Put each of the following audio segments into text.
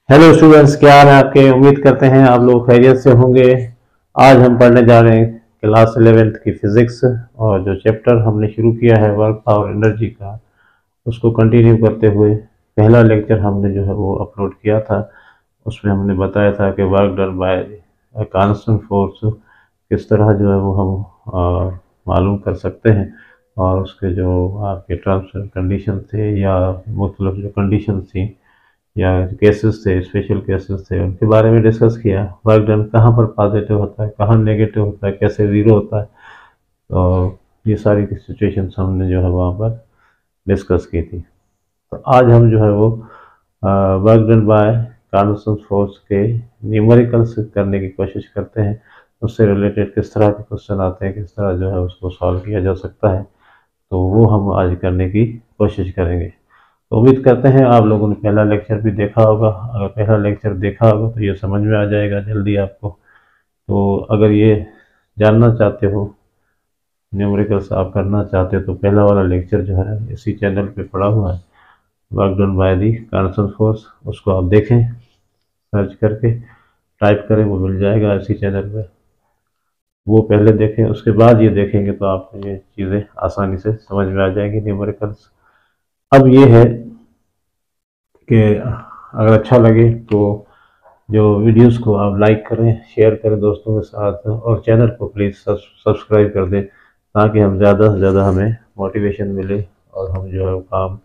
Hello students, क्या हाल है आपके। उम्मीद करते हैं आप लोग खैरियत से होंगे। आज हम पढ़ने जा रहे हैं क्लास 11th की फिजिक्स, और जो चैप्टर हमने शुरू किया है वर्क पावर एनर्जी का, उसको कंटिन्यू करते हुए पहला लेक्चर हमने जो है वो अपलोड किया था। उसमें हमने बताया था कि work done bye constant force किस तरह जो है वो हम मालूम कर सकते हैं, और उसके जो आपके टर्म्स एंड कंडीशन थे या मुख्तलिफ जो कंडीशन थी या केसेस थे, स्पेशल केसेस थे, उनके बारे में डिस्कस किया। वर्क डन कहाँ पर पॉजिटिव होता है, कहाँ नेगेटिव होता है, कैसे ज़ीरो होता है, और ये सारी सिचुएशंस हमने जो है वहाँ पर डिस्कस की थी। तो आज हम जो है वो work done bye constant force के न्यूमेरिकल्स करने की कोशिश करते हैं। उससे रिलेटेड किस तरह के क्वेश्चन आते हैं, किस तरह जो है उसको सॉल्व किया जा सकता है, तो वो हम आज करने की कोशिश करेंगे। तो उम्मीद करते हैं आप लोगों ने पहला लेक्चर भी देखा होगा। अगर पहला लेक्चर देखा होगा तो ये समझ में आ जाएगा जल्दी आपको। तो अगर ये जानना चाहते हो, न्यूमेरिकल्स आप करना चाहते हो, तो पहला वाला लेक्चर जो है इसी चैनल पे पड़ा हुआ है, work done by the constant force. उसको आप देखें, सर्च करके टाइप करें, वो मिल जाएगा इसी चैनल पे। वो पहले देखें, उसके बाद ये देखेंगे तो आपको ये चीज़ें आसानी से समझ में आ जाएंगी, न्यूमेरिकल्स। अब ये है कि अगर अच्छा लगे तो जो वीडियोस को आप लाइक करें, शेयर करें दोस्तों के साथ, और चैनल को प्लीज़ सब्सक्राइब कर दें, ताकि हम ज़्यादा से ज़्यादा हमें मोटिवेशन मिले, और हम जो है वो काम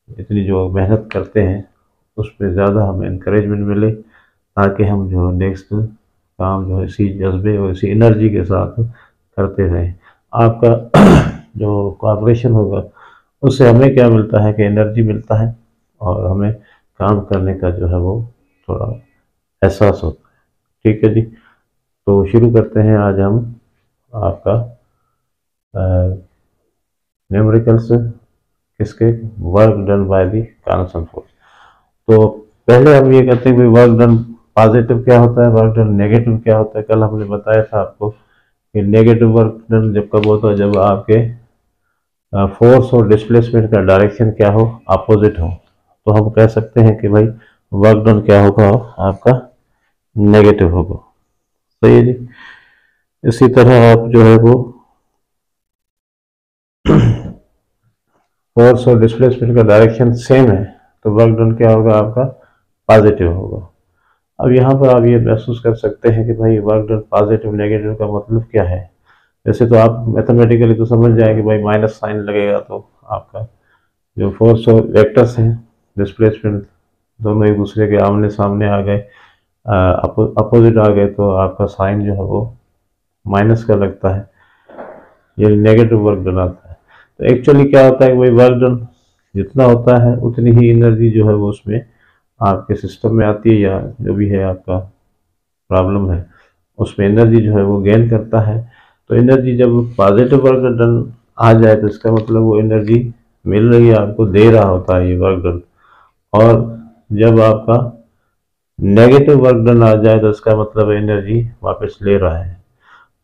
इतनी जो मेहनत करते हैं उस पर ज़्यादा हमें इंकरेजमेंट मिले, ताकि हम जो नेक्स्ट काम जो है इसी जज्बे और इसी एनर्जी के साथ करते रहें। आपका जो कोऑपरेशन होगा उससे हमें क्या मिलता है कि एनर्जी मिलता है, और हमें काम करने का जो है वो थोड़ा एहसास होता है। ठीक है जी, तो शुरू करते हैं आज हम आपका न्यूमेरिकल्स किसके, work done by the constant force. तो पहले हम ये कहते हैं कि वर्क डन पॉजिटिव क्या होता है, वर्क डन नेगेटिव क्या होता है। कल हमने बताया था आपको कि नेगेटिव वर्क डन जब कब होता है, जब आपके फोर्स और डिस्प्लेसमेंट का डायरेक्शन क्या हो, अपोजिट हो, तो हम कह सकते हैं कि भाई वर्क डन क्या होगा, आपका नेगेटिव होगा। सही है जी। इसी तरह आप जो है वो फोर्स और डिस्प्लेसमेंट का डायरेक्शन सेम है, तो वर्क डन क्या होगा, आपका पॉजिटिव होगा। अब यहाँ पर आप ये महसूस कर सकते हैं कि भाई वर्क डन पॉजिटिव नेगेटिव का मतलब क्या है। वैसे तो आप मैथमेटिकली तो समझ जाएंगे, भाई माइनस साइन लगेगा तो आपका जो फोर्स और वेक्टर्स हैं, डिस्प्लेसमेंट, दोनों एक दूसरे के आमने सामने आ गए, अपोजिट आ गए, तो आपका साइन जो है वो माइनस का लगता है, ये नेगेटिव वर्क डन आता है। तो एक्चुअली क्या होता है कि भाई वर्क डन जितना होता है उतनी ही एनर्जी जो है वो उसमें आपके सिस्टम में आती है, या जो भी है आपका प्रॉब्लम है उसमें एनर्जी जो है वो गेन करता है। तो एनर्जी जब पॉजिटिव वर्क डन आ जाए तो इसका मतलब वो एनर्जी मिल रही है आपको, दे रहा होता है ये वर्क डन। और जब आपका नेगेटिव वर्क डन आ जाए तो इसका मतलब एनर्जी वापस ले रहा है।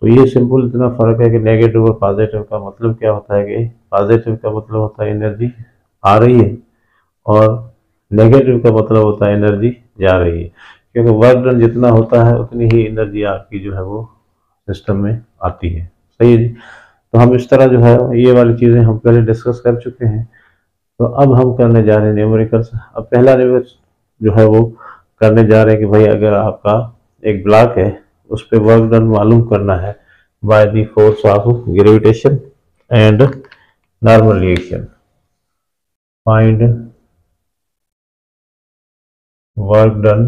तो ये सिंपल इतना फर्क है कि नेगेटिव और पॉजिटिव का मतलब क्या होता है कि पॉजिटिव का मतलब होता है एनर्जी आ रही है, और नेगेटिव का मतलब होता है एनर्जी जा रही है। क्योंकि वर्क डन जितना होता है उतनी ही एनर्जी आपकी जो है वो सिस्टम में आती है। सही है जी। तो हम इस तरह जो है ये वाली चीज़ें हम पहले डिस्कस कर चुके हैं। तो अब हम करने जा रहे हैं न्यूमेरिकल्स। अब पहला न्यूमेरिकल जो है वो करने जा रहे हैं कि भाई अगर आपका एक ब्लॉक है, उस पर वर्क डन मालूम करना है by the force of gravitation and normal reaction. Find work done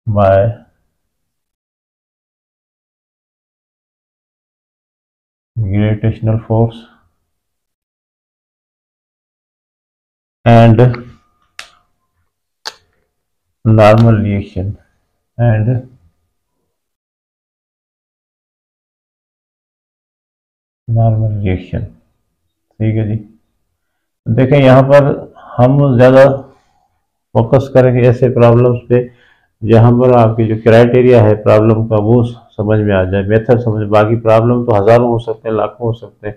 bye gravitational force and normal reaction and normal reaction. ठीक है जी। देखें यहाँ पर हम ज़्यादा फोकस करेंगे ऐसे प्रॉब्लम्स पे जहाँ पर आपकी जो क्राइटेरिया है प्रॉब्लम का वो समझ में आ जाए, मेथड समझ। बाकी प्रॉब्लम तो हज़ारों हो सकते हैं, लाखों हो सकते हैं,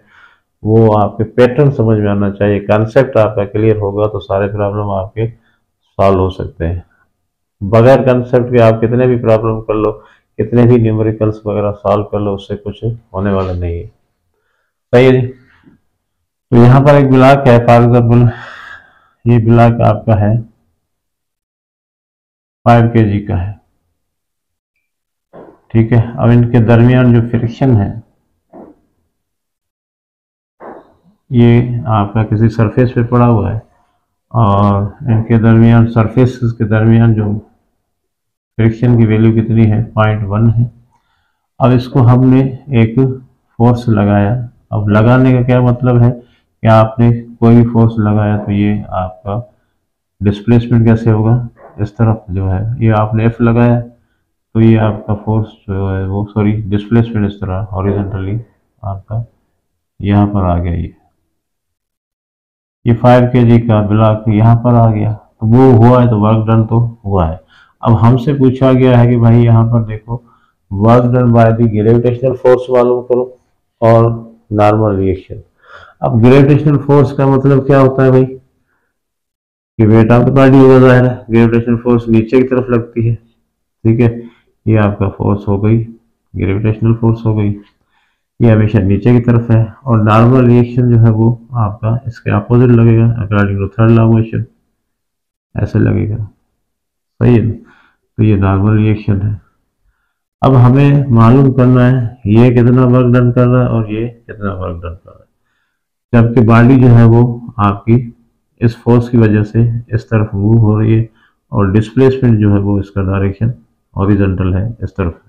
वो आपके पैटर्न समझ में आना चाहिए, कंसेप्ट आपका क्लियर होगा तो सारे प्रॉब्लम आपके सॉल्व हो सकते हैं। बगैर कंसेप्ट के आप कितने भी प्रॉब्लम कर लो, कितने भी न्यूमेरिकल्स वगैरह सॉल्व कर लो, उससे कुछ होने वाला नहीं है। सही है जी। तो यहाँ पर एक ब्लॉक है, फॉर एग्जाम्पल ये ब्लॉक आपका है 5 kg का है, ठीक है। अब इनके दरमियान जो फ्रिक्शन है ये आपका किसी सरफेस पे पड़ा हुआ है, और इनके दरमियान सरफेस के दरमियान जो फ्रिक्शन की वैल्यू कितनी है, 0.1 है। अब इसको हमने एक फोर्स लगाया। अब लगाने का क्या मतलब है कि आपने कोई भी फोर्स लगाया तो ये आपका डिस्प्लेसमेंट कैसे होगा, इस तरफ जो है ये आपने एफ लगाया तो ये आपका फोर्स जो है वो, सॉरी, डिस्प्लेसमेंट इस तरह हॉरिजॉन्टली आपका यहाँ पर आ गया। ये 5 kg का ब्लॉक यहाँ पर आ गया, तो वो हुआ है तो वर्क डन तो हुआ है। अब हमसे पूछा गया है कि भाई यहाँ पर देखो work done by the gravitational force मालूम करो और नॉर्मल रिएक्शन। अब ग्रेविटेशनल फोर्स का मतलब क्या होता है भाई, कि वेट ऑफ द बॉडी होगा, जाहिर है ग्रेविटेशनल फोर्स नीचे की तरफ लगती है, ठीक है। ये आपका फोर्स हो गई, ग्रेविटेशनल फोर्स हो गई, ये हमेशा नीचे की तरफ है। और नॉर्मल रिएक्शन जो है वो आपका इसके अपोजिट लगेगा, according to third law of motion ऐसे लगेगा, सही है। तो ये नॉर्मल रिएक्शन है। अब हमें मालूम करना है ये कितना वर्क डन कर रहा है और ये कितना वर्क डन कर रहा है, जबकि बॉडी जो है वो आपकी इस फोर्स की वजह से इस तरफ मूव हो रही है और डिस्प्लेसमेंट जो है वो इसका डायरेक्शन हॉरिजॉन्टल है, इस तरफ,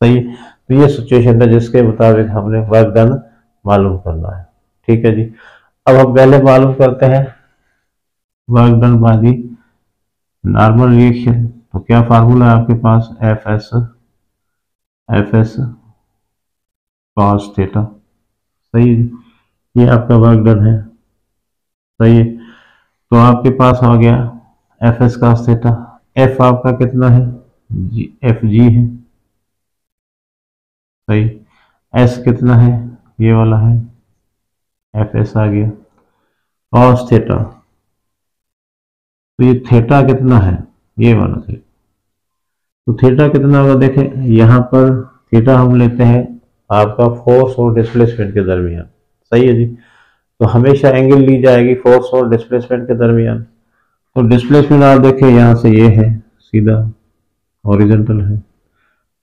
सही है। तो ये सिचुएशन है जिसके मुताबिक हमने वर्क डन मालूम करना है, ठीक है जी। अब हम पहले मालूम करते हैं work done by the normal reaction. तो क्या फार्मूला है आपके पास, एफ एस कॉस थीटा, सही है। ये आपका वर्क डन है, सही है। तो आपके पास आ गया F S cos theta. F आपका कितना है, एफ जी है, सही। एस कितना है, ये वाला है, एफ एस आ गया। कॉस थीटा, तो ये थीटा कितना है, ये वाला थीटा। तो थीटा कितना होगा, देखें यहाँ पर थीटा हम लेते हैं आपका फोर्स और डिस्प्लेसमेंट के दरमियान, सही है जी। तो हमेशा एंगल ली जाएगी फोर्स और डिस्प्लेसमेंट के दरमियान। तो डिस्प्लेसमेंट आप देखें यहाँ से ये है सीधा हॉरिजॉन्टल है,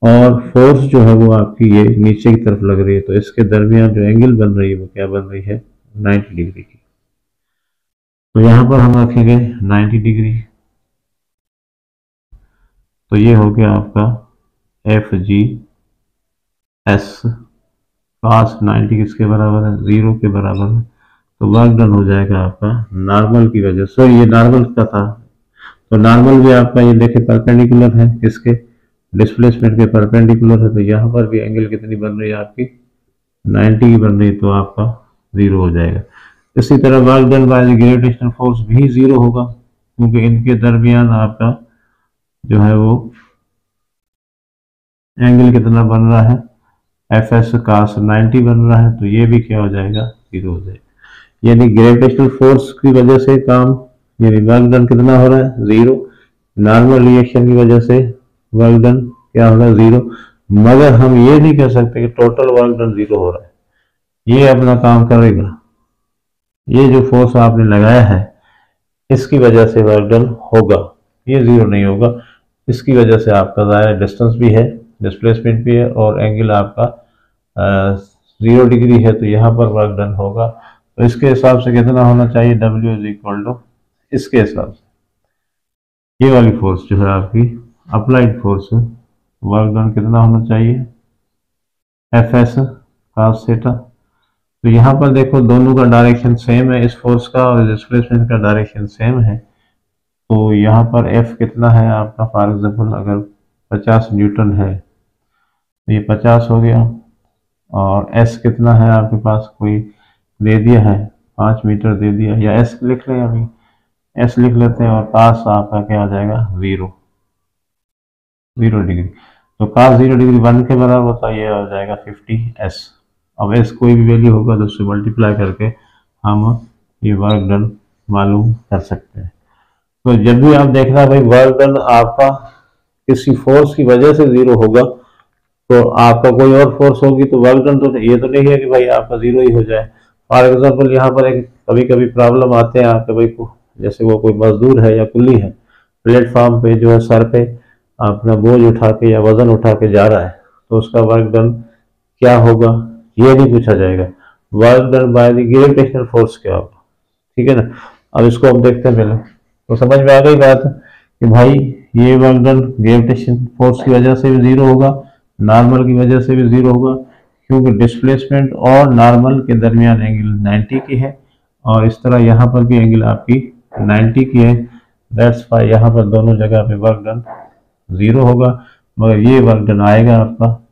और फोर्स जो है वो आपकी ये नीचे की तरफ लग रही है, तो इसके दरमियान जो एंगल बन रही है वो क्या बन रही है, 90 डिग्री की। तो यहाँ पर हम रखेंगे 90 डिग्री। तो ये हो गया आपका एफ जी एस कॉस 90 किसके बराबर है, 0 के बराबर है। तो वर्क डन हो जाएगा आपका नॉर्मल की वजह से, ये नॉर्मल का था तो नॉर्मल भी आपका ये देखे परपेंडिकुलर है, किसके, डिस्प्लेसमेंट के परपेंडिकुलर है। तो यहाँ पर भी एंगल कितनी बन रही है आपकी, 90 की बन रही है, तो आपका 0 हो जाएगा। इसी तरह work done by the gravitational force भी 0 होगा, क्योंकि इनके दरमियान आपका जो है वो एंगल कितना बन रहा है, एफ एस कास 90 बन रहा है, तो ये भी क्या हो जाएगा, 0 हो जाएगा। यानी ग्रेविटेशनल फोर्स की वजह से काम, यानी वर्क डन कितना हो रहा है, 0। नॉर्मल रिएक्शन की वजह से वर्क डन क्या होगा, 0। मगर हम ये नहीं कह सकते कि टोटल वर्क डन 0 हो रहा है, ये अपना काम करेगा। ये जो फोर्स आपने लगाया है इसकी वजह से वर्क डन होगा, ये 0 नहीं होगा। इसकी वजह से आपका ज़ाहिर डिस्टेंस भी है, डिस्प्लेसमेंट भी है, और एंगल आपका 0 डिग्री है, तो यहाँ पर वर्क डन होगा। तो इसके हिसाब से कितना होना चाहिए, W इज इक्वल टू, इसके हिसाब से ये वाली फोर्स जो है आपकी अप्लाइड फोर्स, वर्क डन कितना होना चाहिए, एफ एस कॉस थीटा। तो यहाँ पर देखो दोनों का डायरेक्शन सेम है, इस फोर्स का और डिस्प्लेसमेंट का डायरेक्शन सेम है। तो यहाँ पर एफ कितना है आपका, फॉर एग्जाम्पल अगर 50 न्यूटन है तो ये 50 हो गया, और एस कितना है आपके पास, कोई दे दिया है 5 मीटर दे दिया, या एस लिख लें, अभी एस लिख लेते हैं, और कास आपका क्या आ जाएगा, 0 डिग्री। तो कास 0 डिग्री 1 के बराबर होता है, ये हो जाएगा 50 एस, अब एस कोई भी वैल्यू होगा तो उससे मल्टीप्लाई करके हम ये वर्क डन मालूम कर सकते हैं। तो जब भी आप देखना भाई वर्क डन आपका किसी फोर्स की वजह से जीरो होगा, तो आपका कोई और फोर्स होगी तो वर्क डन तो ये तो नहीं है कि भाई आपका जीरो ही हो जाए। फॉर एग्जाम्पल यहाँ पर एक कभी कभी प्रॉब्लम आते हैं आपके भाई को, जैसे वो कोई मजदूर है या कुल्ली है, प्लेटफॉर्म पे जो है सर पे अपना बोझ उठा के या वजन उठा के जा रहा है, तो उसका वर्क डन क्या होगा ये नहीं पूछा जाएगा, work done by the gravitational force क्या होगा। ठीक है ना। अब इसको हम देखते हैं पहले, तो समझ में आ गई बात कि भाई ये वर्क डन ग्रेविटेशन फोर्स की वजह से भी जीरो होगा, नॉर्मल की वजह से भी जीरो होगा, क्योंकि डिस्प्लेसमेंट और नॉर्मल के दरमियान एंगल 90 की है, और इस तरह यहाँ पर भी एंगल आपकी 90 की है। दैट्स वाई यहाँ पर दोनों जगह पे वर्क डन जीरो होगा, मगर ये वर्क डन आएगा आपका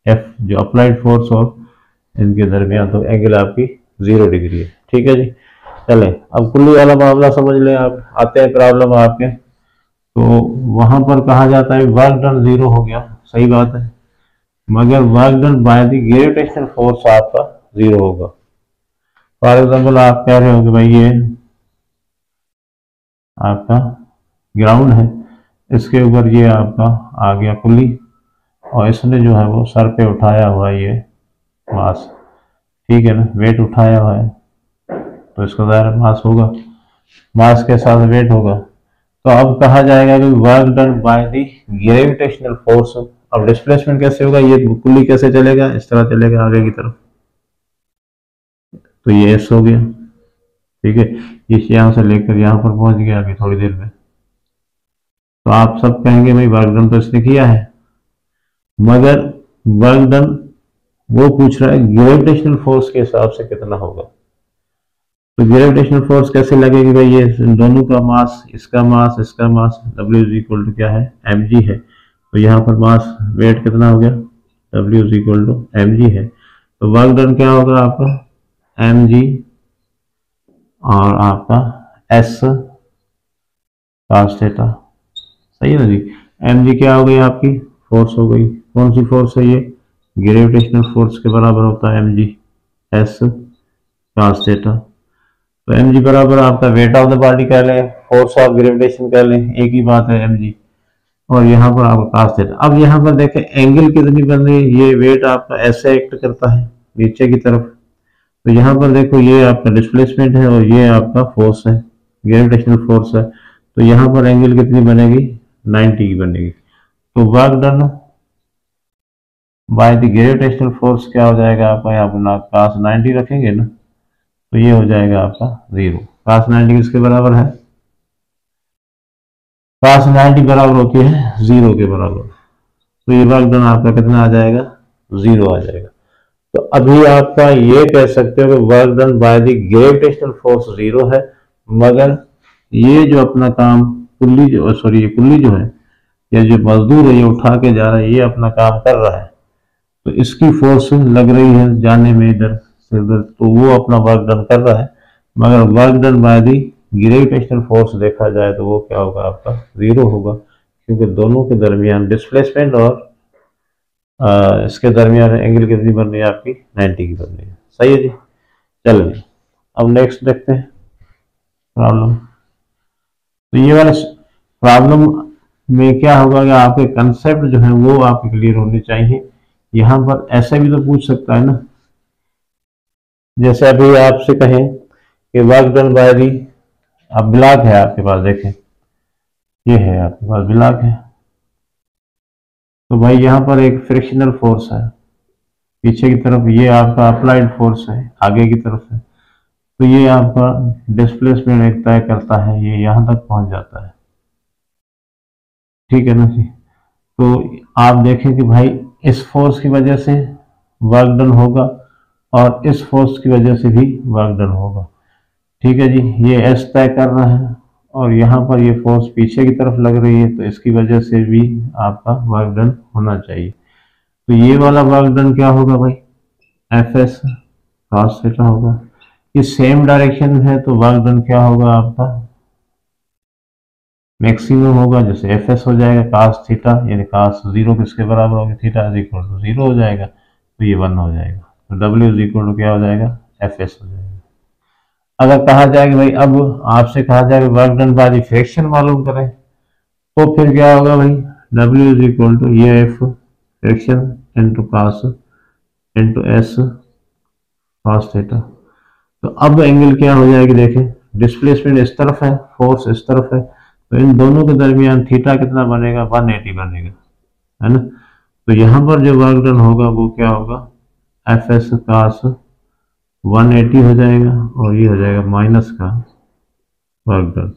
एफ जो अप्लाइड फोर्स और इनके दरमियान, तो एंगल आपकी 0 डिग्री है। ठीक है जी। चले अब कुल्ली वाला मामला समझ लें। आप आते हैं प्रॉब्लम आपके, तो वहां पर कहा जाता है वर्क डन जीरो हो गया, सही बात है, मगर work done by the gravitational force आपका जीरो होगा। फॉर एग्जाम्पल आप कह रहे हो कि भाई ये आपका ग्राउंड है, इसके ऊपर ये आपका आ गया कुल्ली, और इसने जो है वो सर पे उठाया हुआ ये मास, ठीक है ना, वेट उठाया हुआ है, तो इसका दायरा मास होगा, मास के साथ वेट होगा। तो अब कहा जाएगा कि work done by the gravitational force. अब डिस्प्लेसमेंट कैसे होगा, ये कुल्ली कैसे चलेगा, इस तरह चलेगा आगे की तरफ, तो ये एस हो गया। ठीक है, इस यहाँ से लेकर यहाँ पर पहुंच गया अभी थोड़ी देर में। तो आप सब कहेंगे भाई वर्क डन तो इसने किया है, मगर वर्क डन वो पूछ रहा है ग्रेविटेशनल फोर्स के हिसाब से कितना होगा। तो ग्रेविटेशनल फोर्स कैसे लगेगी भाई, ये दोनों का मास, इसका मास W इज इक्वल टू क्या है, mg है। तो यहाँ पर मास वेट कितना हो गया, W is equal to mg है। तो वर्क डन क्या होगा आपका mg और आपका s cos थीटा, सही है ना जी। mg क्या हो गई आपकी फोर्स हो गई, कौन सी फोर्स है ये, ग्रेविटेशनल फोर्स के बराबर होता है mg s cos थीटा। तो mg बराबर आपका वेट ऑफ द बॉडी कह लें, फोर्स ऑफ ग्रेविटेशन कह लें, एक ही बात है mg, और यहाँ पर आपका cos थीटा। अब यहाँ पर देखें एंगल कितनी बन रही है, ये वेट आपका ऐसे एक्ट करता है नीचे की तरफ, तो यहाँ पर देखो ये आपका डिस्प्लेसमेंट है और ये आपका फोर्स है, ग्रेविटेशनल फोर्स है, तो यहाँ पर एंगल कितनी बनेगी, 90 की बनेगी। तो work done by the gravitational force क्या हो जाएगा आपका, यहाँ पर cos 90 रखेंगे ना, तो ये हो जाएगा आपका 0। cos 90 किसके बराबर है, cos 90 बराबर होती है 0 के बराबर, तो ये वर्क डन आपका कितना आ जाएगा, 0 आ जाएगा। तो अभी आपका ये कह सकते हो कि work done by the gravitational force 0 है, मगर ये जो अपना काम कुल्ली जो सॉरी ये कुल्ली जो है या जो मजदूर है ये उठा के जा रहा है, ये अपना काम कर रहा है, तो इसकी फोर्स लग रही है जाने में इधर से उधर, तो वो अपना वर्क डन कर रहा है, मगर work done by the gravitational force देखा जाए तो वो क्या होगा आपका 0 होगा, क्योंकि दोनों के दरमियान डिस्प्लेसमेंट और इसके दरमियान एंगल कितनी बन रही है आपकी 90 की बन रही है। सही है जी। चलिए अब नेक्स्ट देखते हैं प्रॉब्लम। तो ये वाला प्रॉब्लम में क्या होगा कि आपके कंसेप्ट जो है वो आपके क्लियर होने चाहिए। यहाँ पर ऐसे भी तो पूछ सकता है ना, जैसे अभी आपसे कहें कि वर्क डन बाय दी, अब ब्लॉक है आपके पास, देखें ये है आपके पास ब्लॉक है, तो भाई यहाँ पर एक फ्रिक्शनल फोर्स है पीछे की तरफ, ये आपका अप्लाइड फोर्स है आगे की तरफ है, तो ये आपका डिस्प्लेसमेंट एक तय करता है, ये यहाँ तक पहुंच जाता है। ठीक है ना जी। तो आप देखें कि भाई इस फोर्स की वजह से वर्क डन होगा और इस फोर्स की वजह से भी वर्क डन होगा। ठीक है जी, ये एस तय कर रहा है और यहाँ पर ये फोर्स पीछे की तरफ लग रही है, तो इसकी वजह से भी आपका वर्क डन होना चाहिए। तो ये वाला वर्क डन क्या होगा भाई, एफ एस cos थीटा होगा। ये सेम डायरेक्शन में है तो वर्क डन क्या होगा आपका मैक्सिमम होगा, जैसे एफ एस हो जाएगा cos थीटा, यानी cos 0 किसके बराबर होगा, थीटा इज इक्वल टू 0 हो जाएगा, तो ये 1 हो जाएगा। तो W इज इक्वल टू क्या हो जाएगा, Fs हो जाएगा। अगर कहा जाए कि भाई अब आपसे कहा जाए कि work done by the fraction मालूम करें, तो फिर क्या होगा भाई, W इज इक्वल टू ये F fraction into cos into S cos theta. तो अब एंगल क्या हो जाएगी, देखें डिस्प्लेसमेंट इस तरफ है, फोर्स इस तरफ है, तो इन दोनों के दरमियान थीटा कितना बनेगा, 180 बनेगा, है ना। तो यहाँ पर जो वर्क डन होगा वो क्या होगा, Fs कास 180 हो जाएगा, और ये हो जाएगा माइनस का वर्क डन।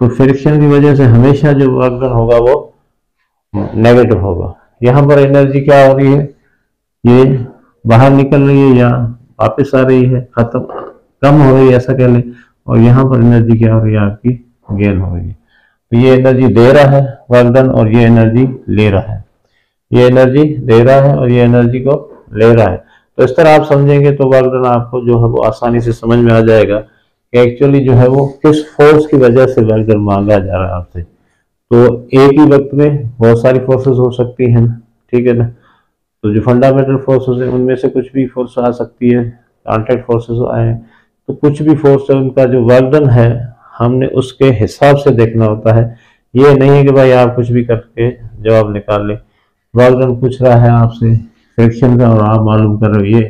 तो फ्रिक्शन की वजह से हमेशा जो वर्क डन होगा वो नेगेटिव होगा। यहाँ पर एनर्जी क्या हो रही है, ये बाहर निकल रही है या वापस आ रही है, खत्म कम हो रही है ऐसा कह लें, और यहाँ पर एनर्जी क्या हो रही है, आपकी गेन हो रही है। तो ये एनर्जी दे रहा है वर्क डन, और ये एनर्जी ले रहा है, ये एनर्जी दे रहा है और ये एनर्जी को ले रहा है। तो इस तरह आप समझेंगे तो वर्क डन आपको जो है वो आसानी से समझ में आ जाएगा कि एक्चुअली जो है वो किस फोर्स की वजह से वर्क डन मांगा जा रहा है आपसे। तो एक ही वक्त में बहुत सारी फोर्सेस हो सकती हैं, ठीक है ना। तो जो फंडामेंटल फोर्सेस है उनमें से कुछ भी फोर्स आ सकती है, कॉन्टैक्ट फोर्सेस आए, तो कुछ भी फोर्स है उनका जो वर्क डन है हमने उसके हिसाब से देखना होता है। ये नहीं है कि भाई आप कुछ भी करके जवाब निकाल ले। वर्क डन पूछ रहा है आपसे फ्रिक्शन का और आप मालूम कर रहे हो ये,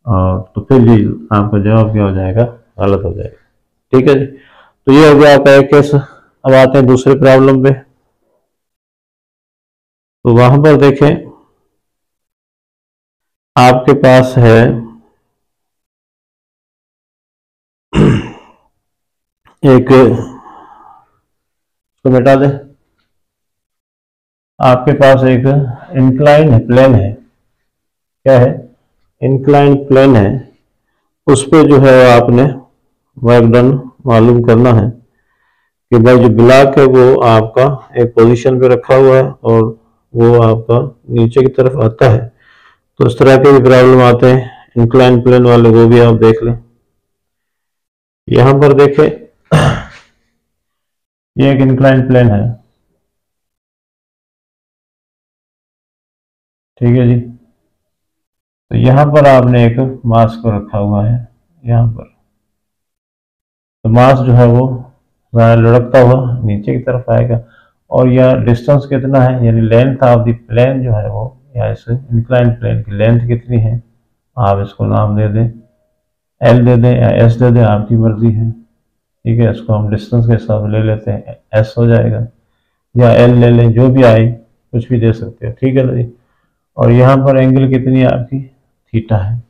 और तो फिर जी आपका जवाब क्या हो जाएगा, गलत हो जाएगा। ठीक है जी, तो ये हो गया आपका एक केस। अब आते हैं दूसरे प्रॉब्लम पे। तो वहां पर देखें आपके पास है एक, तो मिटा दे, आपके पास एक इंक्लाइन प्लेन है, क्या है, इंक्लाइन प्लेन है, उस पे जो है आपने वर्क डन मालूम करना है कि भाई जो ब्लॉक है वो आपका एक पोजीशन पे रखा हुआ है और वो आपका नीचे की तरफ आता है। तो इस तरह के भी प्रॉब्लम आते हैं इंक्लाइन प्लेन वाले, वो भी आप देख लें। यहां पर देखें ये एक इंक्लाइन प्लेन है, ठीक है जी। तो यहां पर आपने एक मास को रखा हुआ है यहां पर, तो मास जो है वो लुढ़कता हुआ नीचे की तरफ आएगा, और यह डिस्टेंस कितना है, यानी लेंथ ऑफ द प्लेन जो है वो, या इस इंक्लाइन प्लेन की लेंथ कितनी है, आप इसको नाम दे दें एल दे दें या एस दे दें, आपकी मर्जी है, ठीक है। इसको हम डिस्टेंस के हिसाब से ले लेते हैं, एस हो जाएगा, या एल ले लें, जो भी आए कुछ भी दे सकते हैं, ठीक है ना जी। और यहाँ पर एंगल कितनी है आपकी, थीटा है,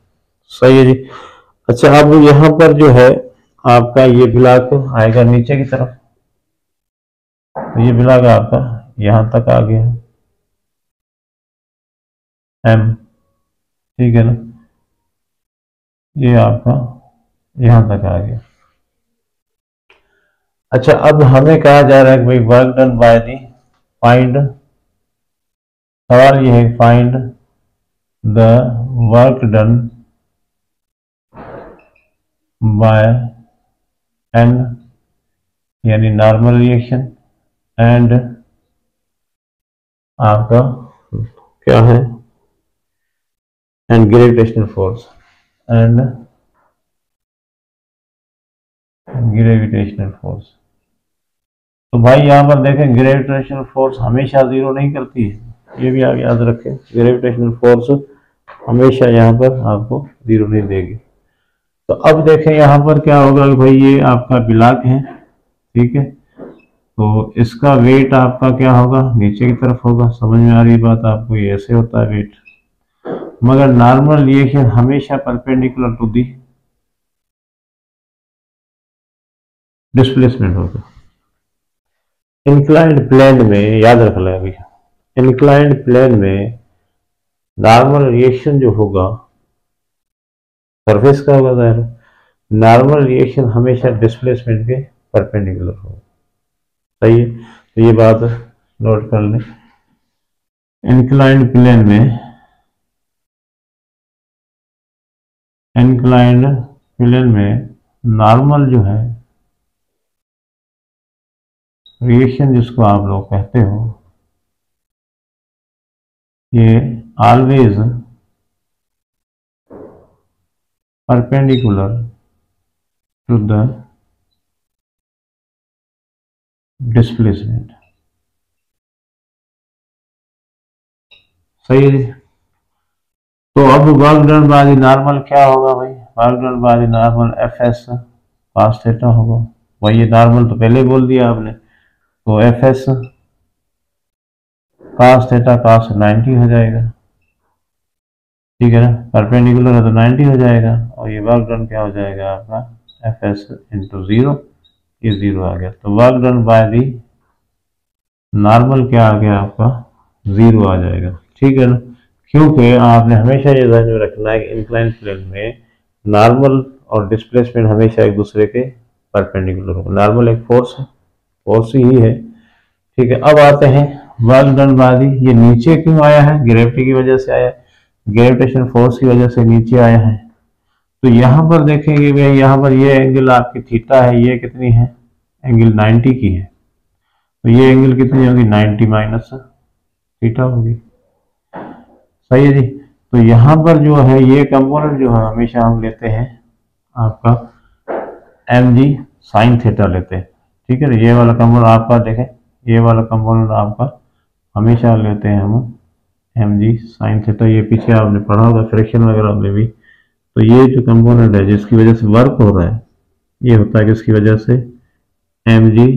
सही है जी। अच्छा, अब यहाँ पर जो है आपका ये ब्लॉक आएगा नीचे की तरफ, तो ये ब्लॉक आपका यहाँ तक आ गया एम, ठीक है ना, ये आपका यहाँ तक आ गया। अच्छा, अब हमें कहा जा रहा है कि भाई work done by the, find, सवाल ये है find the work done by N, यानी नॉर्मल रिएक्शन, एंड आपका क्या है, and gravitational force, and gravitational force. तो भाई यहाँ पर देखें ग्रेविटेशनल फोर्स हमेशा जीरो नहीं करती है, ये भी आप याद रखें, ग्रेविटेशनल फोर्स हमेशा यहाँ पर आपको जीरो नहीं देगी। तो अब देखें यहाँ पर क्या होगा कि भाई ये आपका ब्लॉक है, ठीक है, तो इसका वेट आपका क्या होगा, नीचे की तरफ होगा, समझ में आ रही बात आपको, ये ऐसे होता है वेट, मगर नॉर्मल रिएक्शन हमेशा परपेंडिकुलर टू दी डिस्प्लेसमेंट होगा। इंक्लाइंड प्लेन में याद रख लें, अभी इंक्लाइंड प्लेन में नॉर्मल रिएक्शन जो होगा सरफेस का होगा, ज़ाहिर नॉर्मल रिएक्शन हमेशा डिस्प्लेसमेंट के परपेंडिकुलर होगा, सही है। तो ये बात नोट कर लें, इंक्लाइंड प्लेन में, इंक्लाइंड प्लेन में नॉर्मल जो है रिएक्शन जिसको आप लोग कहते हो, ये always perpendicular to the displacement. सही है जी। तो अब work done by the normal क्या होगा भाई, work done by the normal F S cos theta होगा। वही ये नॉर्मल तो पहले बोल दिया आपने, तो F S cos theta cos 90 हो जाएगा, ठीक है ना, परपेंडिकुलर है तो 90 हो जाएगा, और ये वर्क डन क्या हो जाएगा आपका एफ एस इंटू जीरो, ये जीरो आ गया। तो work done by the normal क्या आ गया आपका, जीरो आ जाएगा, ठीक है ना। क्योंकि आपने हमेशा ये ध्यान में रखना है कि इंक्लाइन प्लेन में नॉर्मल और डिस्प्लेसमेंट हमेशा एक दूसरे के परपेंडिकुलर होगा। नॉर्मल एक फोर्स है, फोर्स ही है, ठीक है। अब आते हैं वर्क डन बाय दी, ये नीचे क्यों आया है, ग्रेविटी की वजह से आया है, ग्रेविटेशन फोर्स की वजह से नीचे आया है। तो यहाँ पर देखेंगे भाई, यहाँ पर ये एंगल आपकी थीटा है, ये कितनी है, एंगल 90 की है, तो ये एंगल कितनी होगी, 90 माइनस थीटा होगी। सही है जी। तो यहाँ पर जो है ये कंपोनेंट जो है हमेशा हम लेते हैं आपका एम जी साइन थीटा लेते हैं, ठीक है ना। ये वाला कंपोनेंट आपका देखें, ये वाला कंपोनेंट आपका हमेशा लेते हैं हम एम जी साइन थीटा, ये पीछे आपने पढ़ा होगा फ्रैक्शन वगैरह में भी। तो ये जो कंपोनेंट है जिसकी वजह से वर्क हो रहा है, ये होता है किसकी वजह से, एम जी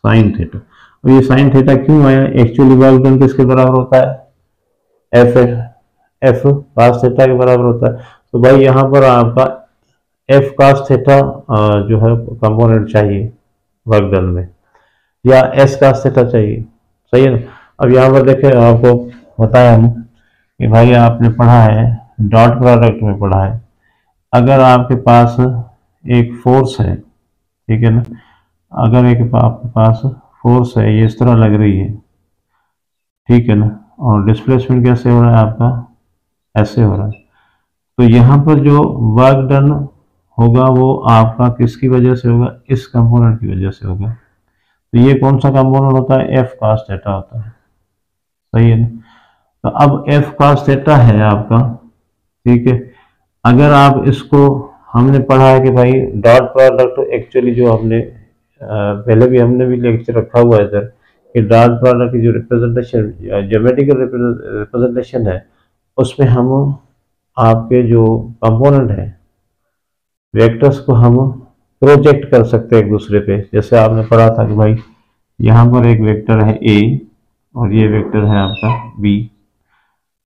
साइन थीटा। और ये साइन थीटा क्यों आया, एक्चुअली वर्क डन किसके बराबर होता है, एफ एफ कॉस थीटा के बराबर होता है। तो भाई यहाँ पर आपका एफ कॉस थीटा जो है कंपोनेंट चाहिए वर्क डन में, या एस कॉस थीटा चाहिए, सही है ना। अब यहाँ पर देखें, आपको बताया हम कि भाई आपने पढ़ा है डॉट प्रोडक्ट में पढ़ा है, अगर आपके पास एक फोर्स है, ठीक है ना, अगर एक आपके पास फोर्स है, ये इस तरह लग रही है, ठीक है ना, और डिस्प्लेसमेंट कैसे हो रहा है आपका, ऐसे हो रहा है। तो यहाँ पर जो वर्क डन होगा वो आपका किसकी वजह से होगा, इस कंपोनेंट की वजह से होगा। तो ये कौन सा कंपोनेंट होता है, एफ कॉस थीटा होता है, सही है ना। तो अब एफ कॉस थीटा है आपका, ठीक है। अगर आप इसको, हमने पढ़ा है कि भाई डॉट प्रोडक्ट एक्चुअली जो हमने पहले भी हमने भी लेक्चर रखा हुआ है इधर, कि डॉट प्रोडक्ट की जो रिप्रेजेंटेशन ज्योमेट्रिकल रिप्रेजेंटेशन है, उसमें हम आपके जो कंपोनेंट है वेक्टर्स को हम प्रोजेक्ट कर सकते हैं एक दूसरे पे। जैसे आपने पढ़ा था कि भाई यहाँ पर एक वेक्टर है ए और ये वेक्टर है आपका बी,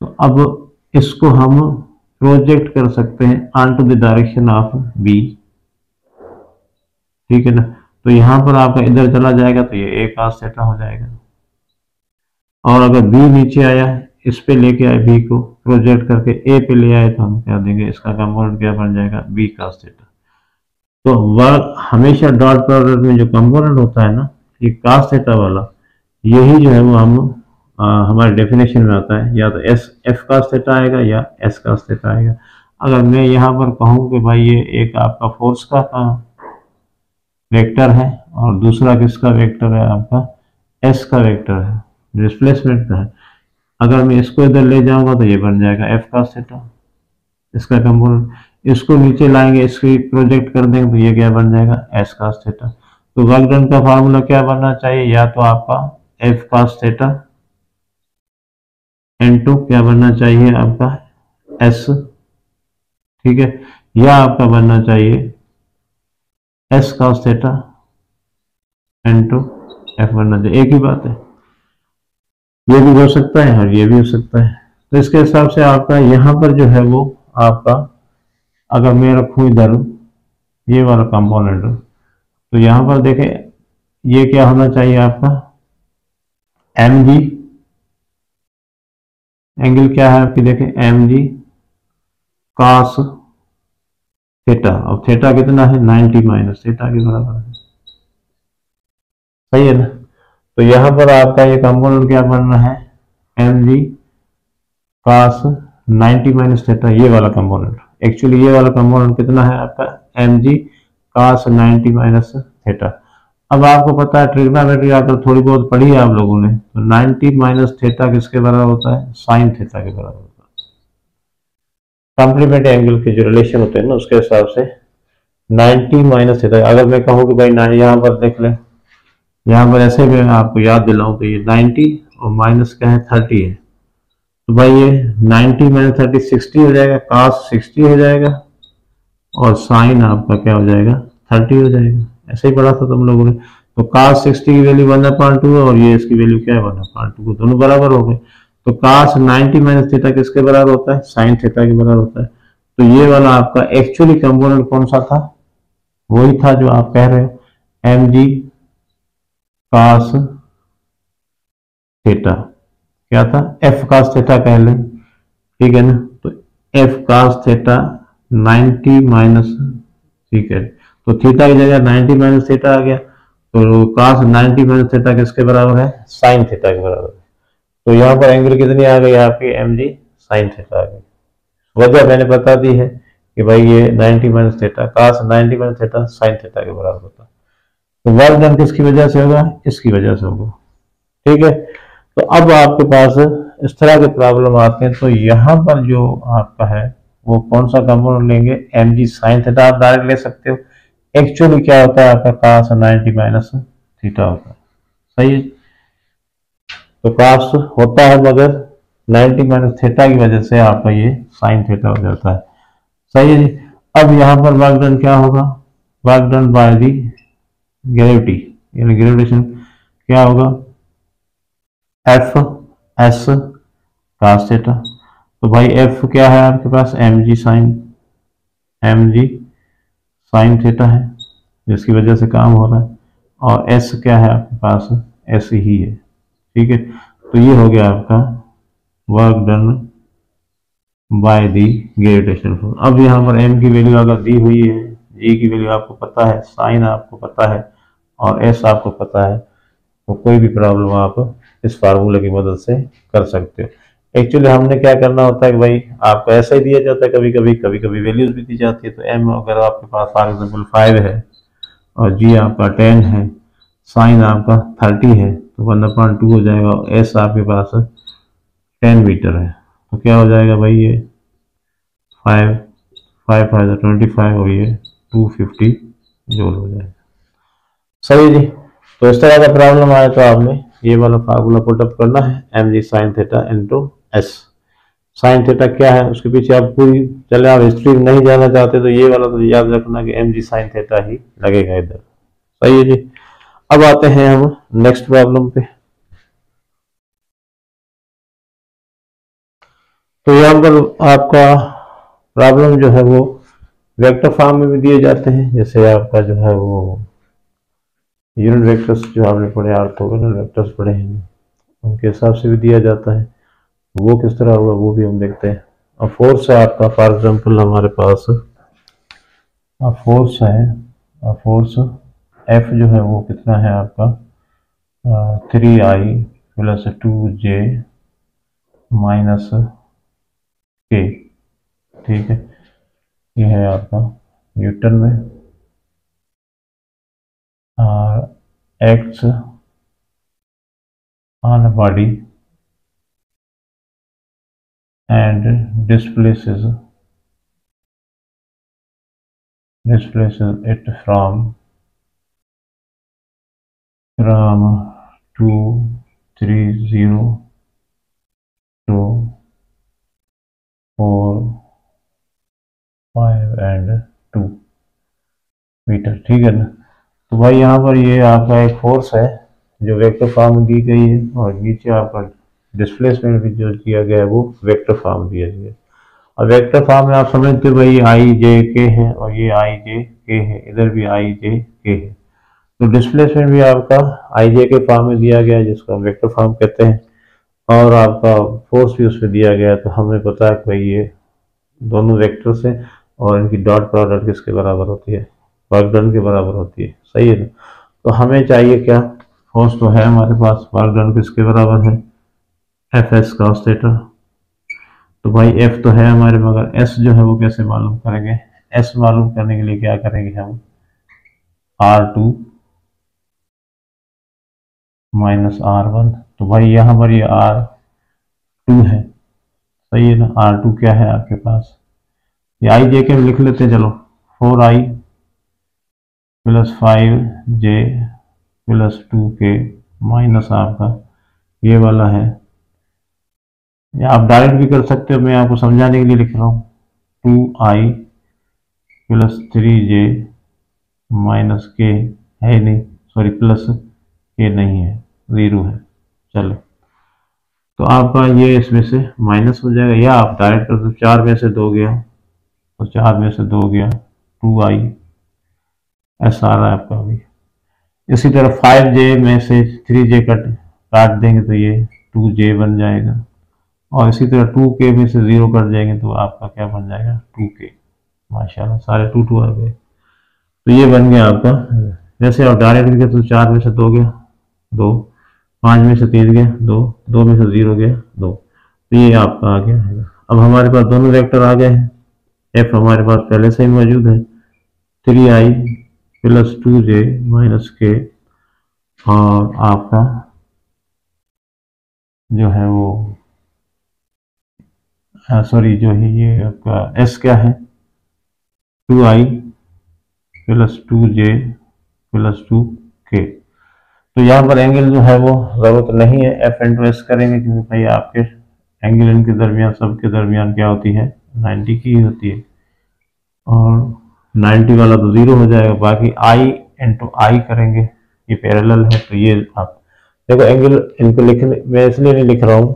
तो अब इसको हम प्रोजेक्ट कर सकते हैं on to the direction of B, ठीक है ना। तो यहाँ पर आपका इधर चला जाएगा तो ये ए कॉस थीटा हो जाएगा, और अगर बी नीचे आया, इस पे लेके आए बी को प्रोजेक्ट करके ए पे ले आए, तो हम क्या देंगे, इसका कंपोनेंट क्या बन जाएगा, बी कॉस थीटा। तो वर्क हमेशा डॉट प्रोडक्ट में जो कंपोनेंट होता है ना, ये कॉस थीटा वाला, यही जो है वो हम हमारे डेफिनेशन में आता है, या तो एस एफ कॉस थीटा आएगा या एस कॉस थीटा आएगा। अगर मैं यहाँ पर कहूँ कि भाई ये एक आपका फोर्स का वेक्टर है और दूसरा किसका वेक्टर है, आपका एस का वेक्टर है, डिस्प्लेसमेंट का है, अगर मैं इसको इधर ले जाऊंगा तो ये बन जाएगा एफ कॉस थीटा, इसका कंपोनेंट। इसको नीचे लाएंगे, इसकी प्रोजेक्ट कर देंगे तो ये क्या बन जाएगा, एस कॉस थीटा। तो वर्क डन का फार्मूला क्या बनना चाहिए, या तो आपका एफ कॉस थीटा इनटू क्या बनना चाहिए आपका एस, ठीक है, या आपका बनना चाहिए S cos theta into F बनना चाहिए, एक ही बात है। ये भी हो सकता है और ये भी हो सकता है। तो इसके हिसाब से आपका यहाँ पर जो है वो आपका, अगर मैं रखूँ इधर ये वाला कंपोनेंट, तो यहाँ पर देखें ये क्या होना चाहिए आपका, एम जी एंगल क्या है आपकी, देखें एम जी कॉस थीटा, और थीटा कितना है, 90 माइनस थीटा के बराबर है, सही है ना। तो यहाँ पर आपका ये कंपोनेंट क्या बन रहा है, M G cos 90 minus theta, ये वाला कंपोनेंट। एक्चुअली ये वाला कंपोनेंट कितना है आपका, M G cos 90 minus theta. अब आपको पता है ट्रिग्नोमेट्री आकर थोड़ी बहुत पढ़ी है आप लोगों ने, तो 90 माइनस थीटा किसके बराबर होता है, साइन थीटा के बराबर होता है। कॉम्प्लीमेंट एंगल के जो रिलेशन होते हैं ना उसके हिसाब से 90 माइनस थीटा। अगर मैं कहूँ कि भाई यहाँ पर देख लें, यहाँ पर ऐसे मैं आपको याद दिलाऊं तो ये 90 और माइनस क्या है 30 है, तो भाई ये 90 माइनस 30 60 हो जाएगा, cos 60 हो जाएगा और साइन आपका क्या हो जाएगा 30 हो जाएगा। ऐसे ही पढ़ा था तुम लोगों ने। तो cos 60 की वैल्यू 1/2 है और ये इसकी वैल्यू क्या है 1/2, दोनों बराबर हो गए। तो cos 90 माइनस थीटा किसके बराबर होता है, साइन थीटा के बराबर होता है। तो ये वाला आपका एक्चुअली कंपोनेंट कौन सा था, वही था जो आप कह रहे हो एम जी cos थीटा। क्या था, एफ cos थीटा कह लें, ठीक है ना। तो एफ cos थीटा 90 माइनस, ठीक है, तो थीटा की जगह 90 माइनस थीटा आ गया, तो cos 90 माइनस थीटा किसके बराबर है, साइन थीटा के बराबर है। तो यहाँ पर एंगल कितनी आ गई आपकी, एम जी साइन थीटा आ गई। वजह मैंने बता दी है कि भाई ये 90 minus theta, cos 90 minus theta sine theta के बराबर होता है। तो वर्क डन किसकी वजह से होगा, इसकी वजह से होगा, ठीक है। तो अब आपके पास इस तरह के प्रॉब्लम आते हैं, तो यहाँ पर जो आपका है वो कौन सा कंपोनेंट लेंगे, एम जी साइन थीटा आप डायरेक्ट ले सकते हो। एक्चुअली क्या होता है आपका cos 90 माइनस थीटा होता है, सही है। तो cos होता है मगर 90 माइनस थीटा की वजह से आपका ये साइन थीटा हो जाता है, सही है जी। अब यहाँ पर वर्क डन क्या होगा, work done by the gravity यानी ग्रेविटेशन क्या होगा, एफ एस cos थीटा। तो भाई एफ क्या है आपके पास, एम जी साइन थीटा है जिसकी वजह से काम हो रहा है, और एस क्या है आपके पास, एस ही है, ठीक है। तो ये हो गया आपका work done by the gravitational force. अब यहाँ पर एम की वैल्यू अगर दी हुई है, जी की वैल्यू आपको पता है, साइन आपको पता है और एस आपको पता है, तो कोई भी प्रॉब्लम आप इस फार्मूले की मदद से कर सकते हो। एक्चुअली हमने क्या करना होता है कि भाई आपको ऐसा ही दिया जाता है, कभी कभी वैल्यूज भी दी जाती है। तो एम अगर आपके पास फॉर एग्जाम्पल 5 है और जी आपका 10 है, साइन आपका 30 है, तो 1/2 हो जाएगा, और एस आपके पास 10 मीटर है, तो क्या हो जाएगा भाई ये 5 5 5 25 और ये 250 जूल हो जाएगा, सही जी। तो इस तरह का प्रॉब्लम आया तो आपने ये वाला फार्मूला पुटअप करना है, M G sine theta into S. Sine theta क्या है उसके पीछे आप पूरी, चले आप हिस्ट्री नहीं जाना चाहते तो ये वाला तो याद रखना कि एम जी साइन थीटा ही लगेगा इधर, सही है जी। अब आते हैं हम नेक्स्ट प्रॉब्लम पे। तो यहाँ पर आपका प्रॉब्लम जो है वो वेक्टर फॉर्म में भी दिए जाते हैं, जैसे आपका जो है वो यूनिट वेक्टर्स जो आपने पढ़े, ऑर्थोगोनल वेक्टर्स पढ़े हैं, उनके हिसाब से भी दिया जाता है। वो किस तरह होगा वो भी हम देखते हैं। अब फोर्स है आपका, फॉर एग्जांपल हमारे पास फोर्स है, फोर्स एफ जो है वो कितना है आपका 3i प्लस 2j माइनस के, ठीक है। ये है आपका न्यूटन में, act on a body and displaces it from 230 to 4 5 and 2 metre, ठीक है ना। तो भाई यहाँ पर ये आपका एक फोर्स है जो वेक्टर फॉर्म में दी गई है, और नीचे आपका डिस्प्लेसमेंट भी जो दिया गया है वो वेक्टर फॉर्म दिया गया है। और वेक्टर फॉर्म में आप समझते हो भाई आई जे के है और ये आई जे के है, इधर भी आई जे के है। तो डिस्प्लेसमेंट भी आपका आई जे के फॉर्म में दिया गया है जिसको हम वेक्टर फॉर्म कहते हैं, और आपका फोर्स भी उसमें दिया गया है। तो हमें पता है कि भाई ये दोनों वेक्टर्स हैं और इनकी डॉट प्रोडक्ट किसके बराबर होती है, वर्क डन के बराबर होती है, सही है ना। तो हमें चाहिए क्या, फोर्स तो है हमारे पास, वर्क डन किसके बराबर है, एफ एस कॉस थीटा। तो भाई एफ तो है हमारे, मगर एस जो है वो कैसे मालूम करेंगे, एस मालूम करने के लिए क्या करेंगे हम, R2 माइनस R1। तो भाई यहाँ पर ये R2 है, सही है ना। R2 क्या है आपके पास ये आई जे के लिख लेते हैं, चलो 4i plus 5j plus 2k minus आपका ये वाला है, या आप डायरेक्ट भी कर सकते हो, मैं आपको समझाने के लिए लिख रहा हूँ 2i प्लस 3j माइनस के है ही नहीं, सॉरी प्लस के नहीं है, 0 है। चलो तो आपका ये इसमें से माइनस हो जाएगा, या आप डायरेक्ट कर दो, 4 में से 2 गया तो 4 में से 2 गया 2i, ऐसा आ रहा है आपका अभी। इसी तरह 5j में से 3j काट देंगे तो ये 2j बन जाएगा, और इसी तरह 2k में से 0 कट जाएंगे तो आपका क्या बन जाएगा 2k। माशाल्लाह सारे 2 आ गए, तो ये बन गया आपका। जैसे आप डायरेक्ट गए तो 4 में से 2 गया 2, 5 में से 3 गया 2, 2 में से 0 गया 2, तो ये आपका आ गया है। अब हमारे पास दोनों वेक्टर आ गए हैं, एफ हमारे पास पहले से ही मौजूद है 3i प्लस 2j माइनस के, और आपका जो है वो सॉरी जो है ये आपका एस क्या है 2i plus 2j plus 2k। तो यहाँ पर एंगल जो है वो ज़रूरत नहीं है एफ इंटू एस करेंगे, क्योंकि भाई आपके एंगल इनके दरमियान सबके दरमियान क्या होती है 90 की ही होती है, और 90 वाला तो 0 हो जाएगा। बाकी आई इंटू आई करेंगे, ये पैरेलल है, तो ये आप देखो एंगल इनको लिखने मैं इसलिए नहीं लिख रहा हूँ,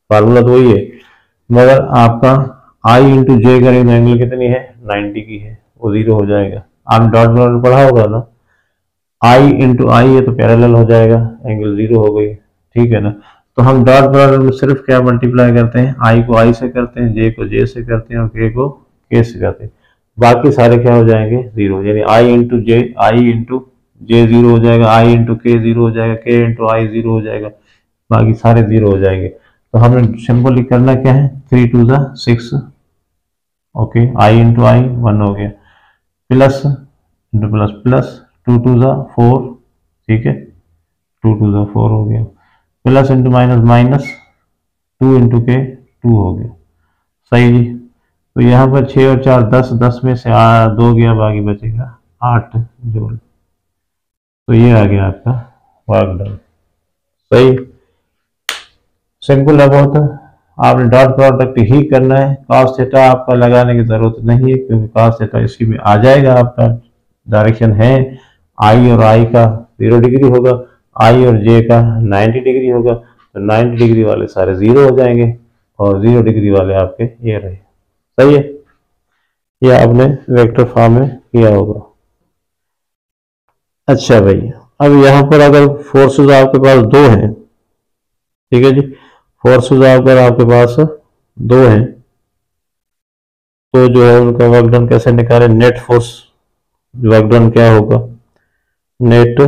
फार्मूला तो वही है, मगर आपका आई इंटू जे करेंगे तो एंगल कितनी है 90 की है, वो 0 हो जाएगा। आप डॉट डॉट पढ़ा होगा ना, आई इंटू आई है तो पैरेलल हो जाएगा, एंगल 0 हो गई, ठीक है ना। तो हम डॉट डॉट में सिर्फ क्या मल्टीप्लाई करते हैं, आई को आई से करते हैं, जे को जे से करते हैं, और के को के से करते हैं, बाकी सारे क्या हो जाएंगे 0, यानी आई इंटू जे 0 हो जाएगा, आई इंटू के 0 हो जाएगा, के इंटू आई 0 हो जाएगा, बाकी सारे 0 हो जाएंगे। तो हमें सिंपली करना क्या है 3 2 6, ओके, आई इंटू आई 1 हो गया, प्लस इंटू प्लस प्लस 2 2 4, ठीक है 2 2 4 हो गया, plus into minus minus 2 into के 2 हो गया, सही जी। तो यहाँ पर 6 और 4 10, 10 में से 2 गया, बाकी बचेगा 8 जोड़, तो ये आ गया आपका वर्क डन, सही सिंपल है बहुत। आपने डॉट प्रोडक्ट ही करना है, कॉस थीटा आपका लगाने की जरूरत नहीं है, क्योंकि कॉस थीटा इसी में आ जाएगा। आपका डायरेक्शन है आई और आई का 0 डिग्री होगा, आई और जे का 90 डिग्री होगा, तो 90 डिग्री वाले सारे 0 हो जाएंगे, और 0 डिग्री वाले आपके ये रहे, सही है। ये आपने वेक्टर फॉर्म में किया होगा। अच्छा भाई, अब यहाँ पर अगर फोर्सेस आपके पास 2 हैं, ठीक है जी, फोर्सेस अगर आपके पास 2 हैं, तो जो है उनका वर्क डन कैसे निकालें, नेट फोर्स वर्क डन क्या होगा, नेट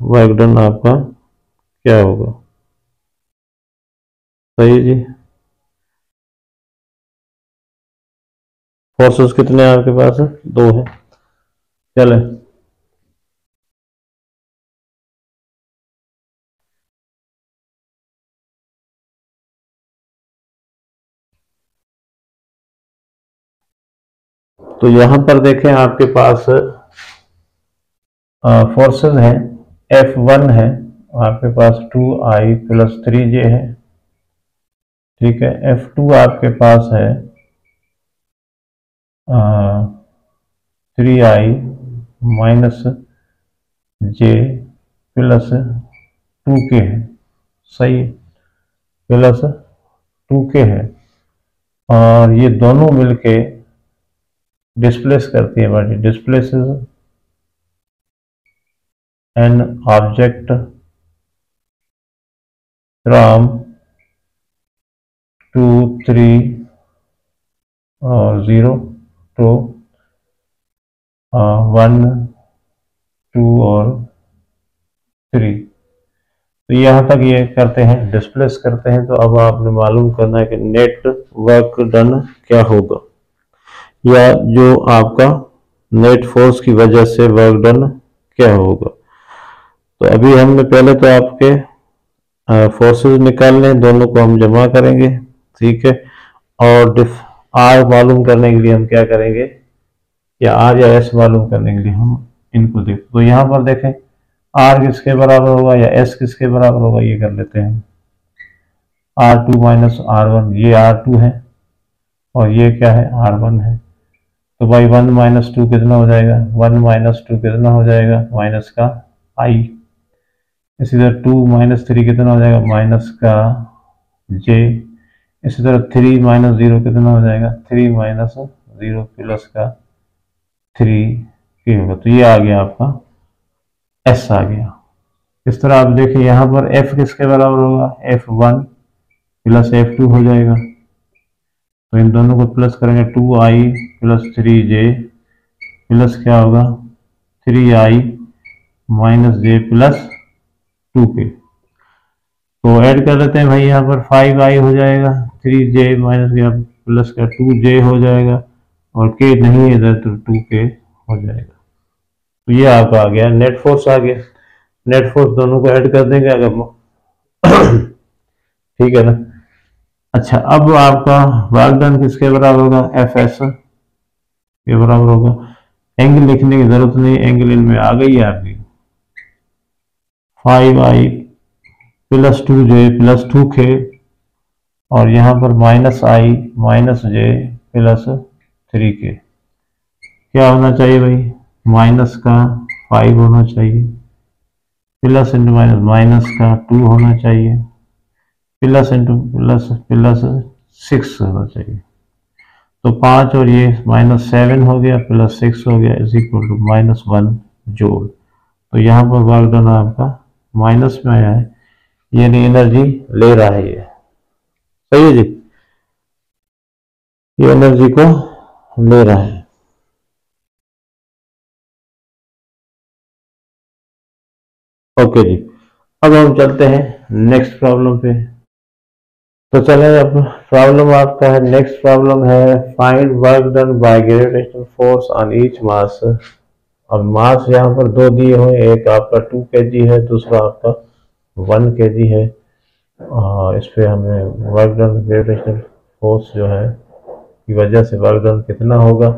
वर्क डन आपका क्या होगा, सही जी। फोर्सेस कितने हैं आपके पास 2 है, चले तो यहां पर देखें आपके पास फोर्सेस हैं, F1 है आपके पास 2i प्लस 3j है, ठीक है। F2 आपके पास है 3i माइनस जे प्लस 2k है, सही प्लस 2k है, और ये दोनों मिलके डिस्प्लेस करती है body, displaces an object from 2 3 और 0 टू 1 2 और 3, तो यहाँ तक ये करते हैं, डिस्प्लेस करते हैं। तो अब आपने मालूम करना है कि नेट वर्क डन क्या होगा, या जो आपका नेट फोर्स की वजह से वर्क डन क्या होगा। तो अभी हमने पहले तो आपके फोर्सेस निकालने, दोनों को हम जमा करेंगे, ठीक है, और आर मालूम करने के लिए हम क्या करेंगे, या आर या एस मालूम करने के लिए हम इनको देख, तो यहाँ पर देखें आर किसके बराबर होगा या एस किसके बराबर होगा, ये कर लेते हैं R2 माइनस R1, ये R2 है और ये क्या है R1 है। तो भाई 1 माइनस 2 कितना हो जाएगा, 1 माइनस 2 कितना हो जाएगा, माइनस का I। इसी तरह 2 माइनस 3 कितना हो जाएगा, माइनस का J। इसी तरह 3 माइनस 0 कितना हो जाएगा, 3 माइनस 0 प्लस का 3 होगा। तो ये आ गया आपका S आ गया। इस तरह आप देखिए यहाँ पर F किसके बराबर होगा, F1 प्लस F2 हो जाएगा। तो इन दोनों को प्लस करेंगे 2i प्लस 3j प्लस क्या होगा 3i minus j plus 2k। तो ऐड कर लेते हैं भाई, यहाँ पर 5i हो जाएगा, 3j माइनस का प्लस का 2j हो जाएगा और k नहीं है इधर तो 2k हो जाएगा। तो ये आपका आ गया नेट फोर्स आ गया। नेट फोर्स दोनों को ऐड कर देंगे अगर ठीक है ना। अच्छा, अब आपका वर्क डन किसके बराबर होगा, एफ एस के बराबर होगा। एंगल लिखने की जरूरत नहीं, एंगल इनमें आ गई है आपकी 5i plus 2j plus 2k और यहाँ पर minus i minus j plus 3k। क्या होना चाहिए भाई, माइनस का 5 होना चाहिए प्लस इंटू माइनस माइनस का 2 होना चाहिए प्लस इंटू प्लस प्लस 6 होना चाहिए। तो 5 और ये माइनस 7 हो गया प्लस 6 हो गया is equal to minus 1 joule. तो यहाँ पर वर्क डन आपका माइनस में आया है, यानी एनर्जी ले रहा है ये, सही है जी, ये एनर्जी को ले रहा है। ओके जी, अब हम चलते हैं नेक्स्ट प्रॉब्लम पे। तो चले, अब प्रॉब्लम आपका है, नेक्स्ट प्रॉब्लम है find work done by gravitational force on each mass. अब मास यहाँ पर दो दिए हुए, एक आपका 2 kg है, दूसरा आपका 1 kg है। और इस पे हमें वर्क डन ग्रेविटेशनल फोर्स जो है की वजह से वर्क डन कितना होगा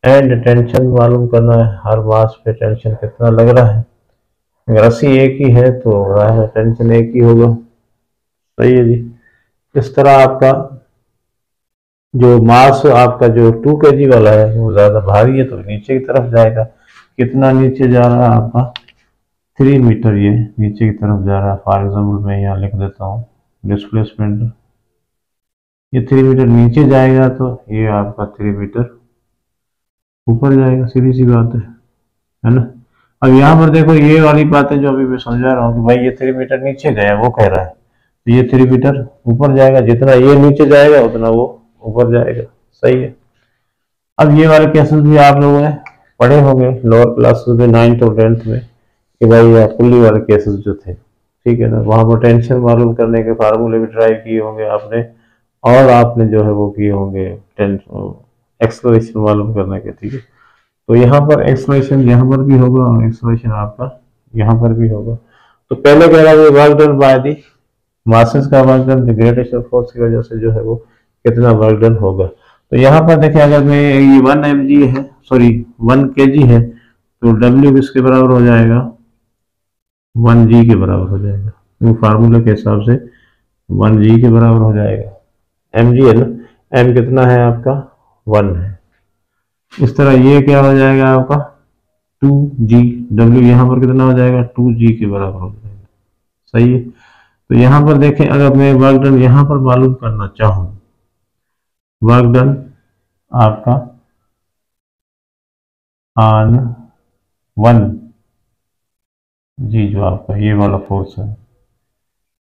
एंड टेंशन मालूम करना है, हर मास पे टेंशन कितना लग रहा है। अगर रस्सी एक ही है तो टेंशन एक ही होगा, सही है जी। इस तरह आपका जो मास आपका जो 2 kg वाला है वो ज़्यादा भारी है तो नीचे की तरफ जाएगा। कितना नीचे जा रहा है आपका 3 मीटर, ये नीचे की तरफ जा रहा है। फॉर एग्जाम्पल मैं यहाँ लिख देता हूँ डिस्प्लेसमेंट, ये 3 मीटर नीचे जाएगा तो ये आपका 3 मीटर ऊपर जाएगा, सीधी सी बात है ना। अब यहाँ पर देखो ये वाली बातें जो अभी मैं समझा रहा हूँ कि भाई ये 3 मीटर नीचे गया, वो कह रहा है तो ये 3 मीटर ऊपर जाएगा, जितना ये नीचे जाएगा उतना वो ऊपर जाएगा, सही है। अब ये वाले केसेस भी आप लोगों ने पढ़े होंगे लोअर क्लासेस में 9th और 10th में कि भाई ये पुल्ली वाले केसेस जो थे, ठीक है ना, वहाँ पर टेंशन मालूम करने के फार्मूले भी ट्राई किए होंगे आपने, और आपने जो है वो किए होंगे एक्सप्लोरेशन मालूम करने के, ठीक है। तो यहाँ पर एक्सप्रेशन यहाँ पर भी होगा और एक्सप्रेशन आपका यहाँ पर भी होगा। तो पहले कह रहा है work done by the masses का वर्क डन ग्रेविटेशनल फोर्स की वजह से जो है वो कितना वर्क डन होगा। तो यहाँ पर देखिए अगर मैं ये 1 mg है, सॉरी 1 kg है, तो W किसके बराबर हो जाएगा, 1g के बराबर हो जाएगा। तो फार्मूला के हिसाब से 1g के बराबर हो जाएगा, mg है ना, m कितना है आपका 1 है। इस तरह ये क्या हो जाएगा आपका 2g, W यहाँ पर कितना हो जाएगा 2g के बराबर हो जाएगा, सही है। तो यहाँ पर देखें अगर मैं वर्क डन यहाँ पर मालूम करना चाहूँ, वर्क डन आपका ऑन 1g जो आपका ये वाला फोर्स है,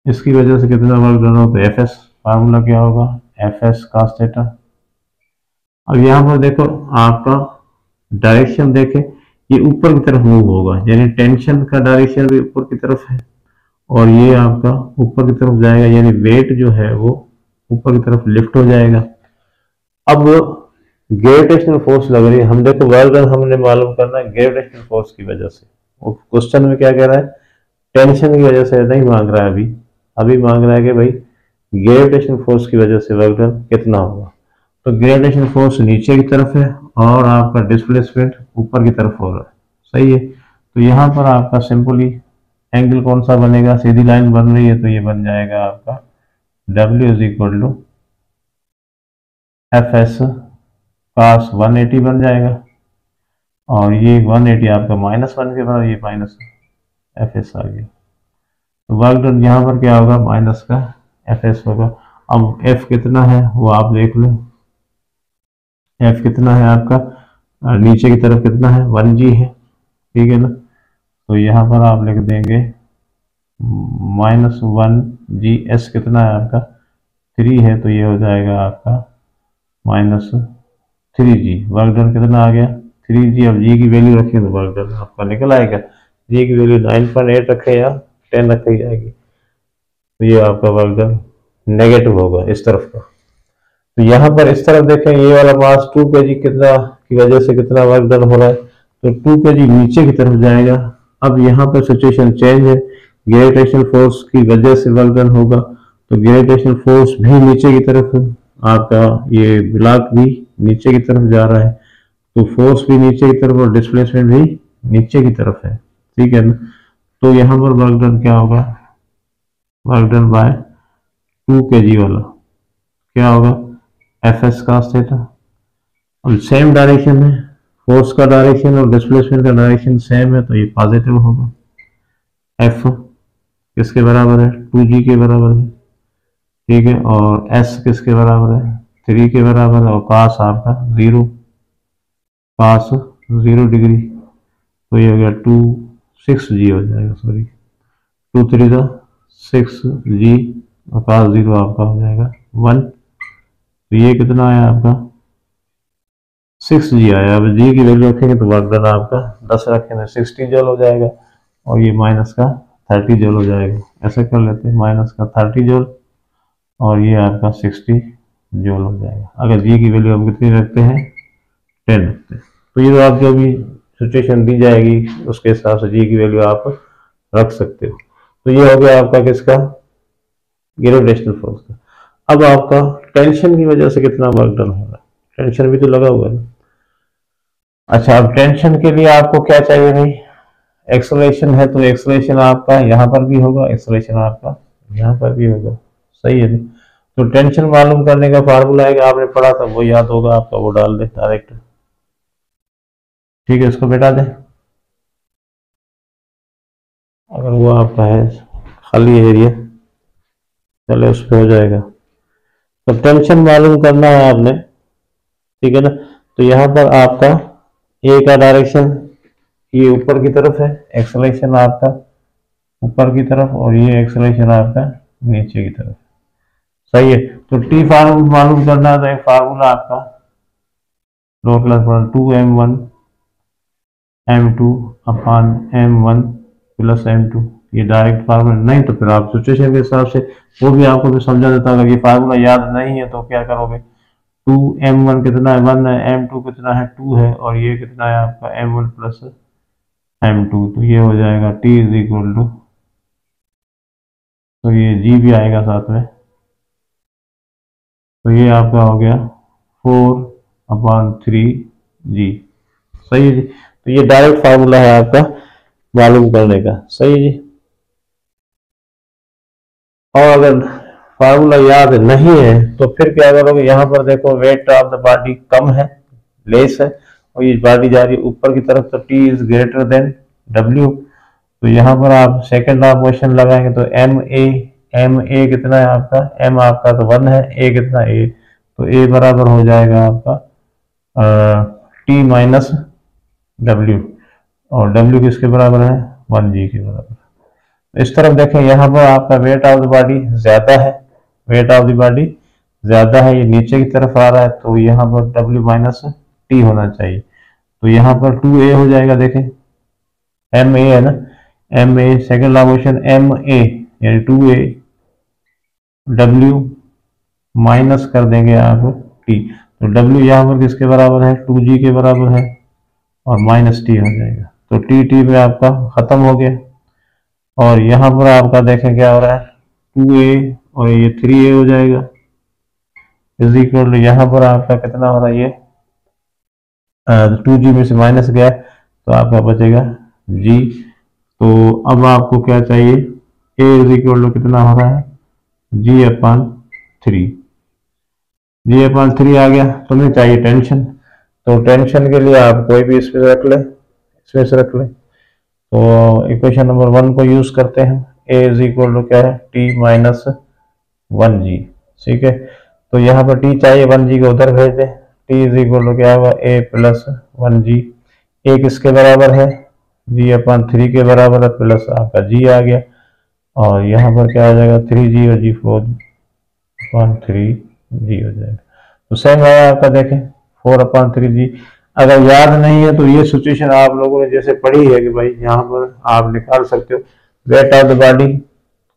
इसकी वजह से कितना वर्क डन हो, तो Fs फार्मूला क्या होगा Fs cos थीटा। अब यहाँ पर देखो आपका डायरेक्शन देखें, ये ऊपर की तरफ मूव होगा, यानी टेंशन का डायरेक्शन भी ऊपर की तरफ है और ये आपका ऊपर की तरफ जाएगा, यानी वेट जो है वो ऊपर की तरफ लिफ्ट हो जाएगा। अब ग्रेविटेशनल फोर्स लग रही है, हम देखो वर्क डन हमने मालूम करना है ग्रेविटेशनल फोर्स की वजह से। वो क्वेश्चन में क्या कह रहा है, टेंशन की वजह से नहीं मांग रहा है, अभी मांग रहा है कि भाई ग्रेविटेशनल फोर्स की वजह से वर्क डन कितना होगा। तो ग्रेविटेशनल फोर्स नीचे की तरफ है और आपका डिस्प्लेसमेंट ऊपर की तरफ हो रहा है, सही है। तो यहाँ पर आपका सिंपली एंगल कौन सा बनेगा, सीधी लाइन बन रही है तो ये बन जाएगा आपका W is equal to F S cos 180 बन जाएगा, और ये 180 आपका -1 के बराबर, ये माइनस एफ एस आ गया। तो वर्क डन यहाँ पर क्या होगा, माइनस का एफ एस होगा। अब एफ कितना है वो आप देख लें, एफ कितना है आपका, नीचे की तरफ कितना है, 1g है, ठीक है ना। तो यहाँ पर आप लिख देंगे -1g, एस कितना है आपका 3 है, तो ये हो जाएगा आपका -3g। वर्क डन कितना आ गया 3g। अब जी की वैल्यू रखें तो वर्क डन आपका निकल आएगा। जी की वैल्यू 9.8 रखे या 10 रखी जाएगी, तो ये आपका वर्क डन नेगेटिव होगा इस तरफ का। तो यहाँ पर इस तरफ देखें, ये वाला मास 2 kg कितना की वजह से कितना वर्क डन हो रहा है, तो 2 kg नीचे की तरफ जाएगा। अब यहाँ पर सिचुएशन चेंज है, ग्रेविटेशनल फोर्स की वजह से वर्क डन होगा, तो ग्रेविटेशनल फोर्स भी नीचे की तरफ है, आपका ये ब्लॉक भी नीचे की तरफ जा रहा है, तो फोर्स भी नीचे की तरफ और डिस्प्लेसमेंट भी नीचे की तरफ है, ठीक है ना। तो यहाँ पर वर्क डन क्या होगा, वर्क डन बाय 2 kg वाला क्या होगा, एफ एस का थीटा। अब सेम डायरेक्शन है, फोर्स का डायरेक्शन और डिस्प्लेसमेंट का डायरेक्शन सेम है, तो ये पॉजिटिव होगा। एफ किसके बराबर है, 2g के बराबर है, ठीक है। और एस किसके बराबर है, 3 के बराबर है, और कास आपका 0, कास 0 डिग्री, तो ये हो गया 6g हो जाएगा, सॉरी 2 3 6g, और कास 0 आपका हो जाएगा 1। तो ये कितना आया आपका 6g आया। अब जी की वैल्यू रखेंगे तो वर्क डन आपका 10 रखेंगे 60 जूल हो जाएगा, और ये माइनस का 30 जूल हो जाएगा। ऐसे कर लेते हैं, माइनस का 30 जूल और ये आपका 60 जूल हो जाएगा। अगर जी की वैल्यू हम कितनी रखते हैं, 10 रखते हैं, तो ये तो आप जो भी सिचुएशन दी जाएगी उसके हिसाब से जी की वैल्यू आप रख सकते हो। तो ये हो गया आपका किसका, ग्रेविटेशनल फोर्स का। अब आपका टेंशन की वजह से कितना वर्क डन हो रहा है, टेंशन भी तो लगा हुआ है। अच्छा, अब टेंशन के लिए आपको क्या चाहिए भाई, एक्सेलरेशन है, तो एक्सेलरेशन आपका यहाँ पर भी होगा, एक्सेलरेशन आपका यहाँ पर भी होगा, सही है। तो टेंशन मालूम करने का फार्मूला है, आपने पढ़ा था वो याद होगा आपका, वो डाल दे डायरेक्ट, ठीक है, इसको बेटा दे अगर वो आपका है खाली एरिया, चले उस पर हो जाएगा। तो टेंशन मालूम करना है आपने, ठीक है ना। तो यहाँ पर आपका ए का डायरेक्शन ये ऊपर की तरफ है, एक्सेलरेशन आपका ऊपर की तरफ, और ये एक्सेलरेशन आपका नीचे की तरफ, सही है। तो टी फार्मूला मालूम करना है, तो एक फार्मूला आपका प्लस 2m1 m2 अपान m1 प्लस m2, ये डायरेक्ट फार्मूला नहीं तो फिर आप सिचुएशन के हिसाब से वो भी आपको भी समझा देता। अगर ये फार्मूला याद नहीं है तो क्या करोगे, 2m1 कितना है 1 है, m2 कितना है 2 है, और ये कितना है आपका m1 प्लस m2, तो ये हो जाएगा t इज इक्वल टू, तो ये g भी आएगा साथ में, तो ये आपका हो गया 4/3g, सही है जी। तो ये डायरेक्ट फार्मूला है आपका मालूम करने का, सही है जी। और अगर फार्मूला याद नहीं है तो फिर क्या करोगे, यहाँ पर देखो वेट ऑफ द बॉडी कम है, लेस है, और ये बॉडी जा रही है ऊपर की तरफ, तो T is greater than W. तो यहाँ पर आप सेकेंड ऑफ क्वेश्चन लगाएंगे तो एम ए कितना है आपका, एम आपका तो 1 है, ए कितना ए, तो ए बराबर हो जाएगा आपका टी माइनस डब्ल्यू, और डब्ल्यू किसके बराबर है 1g के बराबर। इस तरफ देखें, यहाँ पर आपका वेट ऑफ द बॉडी ज्यादा है, वेट ऑफ द बॉडी ज्यादा है, ये नीचे की तरफ आ रहा है, तो यहाँ पर W माइनस टी होना चाहिए। तो यहाँ पर 2a हो जाएगा, देखें एम ए है ना, M A second question M A यानी 2a, W माइनस कर देंगे आप टी, तो W यहाँ पर किसके बराबर है 2g के बराबर है, और माइनस टी हो जाएगा, तो टी में आपका खत्म हो गया। और यहाँ पर आपका देखें क्या हो रहा है 2a और ये 3a हो जाएगा, इज इक्वल टू यहाँ पर आपका कितना हो रहा है, ये 2g में से माइनस गया तो आपका बचेगा g। तो अब आपको क्या चाहिए, a इज इक्वल टू कितना हो रहा है, g/3। g/3 आ गया, तुम्हें चाहिए टेंशन, तो टेंशन के लिए आप कोई भी इसमें रख ले, इसमें से रख ले। तो इक्वेशन नंबर 1 को यूज करते हैं, a इज इक्वल टू क्या है, t-1g। ठीक है, तो यहाँ पर t चाहिए, 1g को उधर भेज दे, t इज इक्वल टू क्या होगा, a+1g। a किसके बराबर है, g/3 के बराबर है, प्लस आपका g आ गया, और यहाँ पर क्या आ जाएगा, 3g और g 4/3g हो जाएगा। तो सेम आया आपका, देखें 4/3g। अगर याद नहीं है तो ये सिचुएशन आप लोगों ने जैसे पढ़ी है कि भाई यहाँ पर आप निकाल सकते हो, वेट ऑफ द बॉडी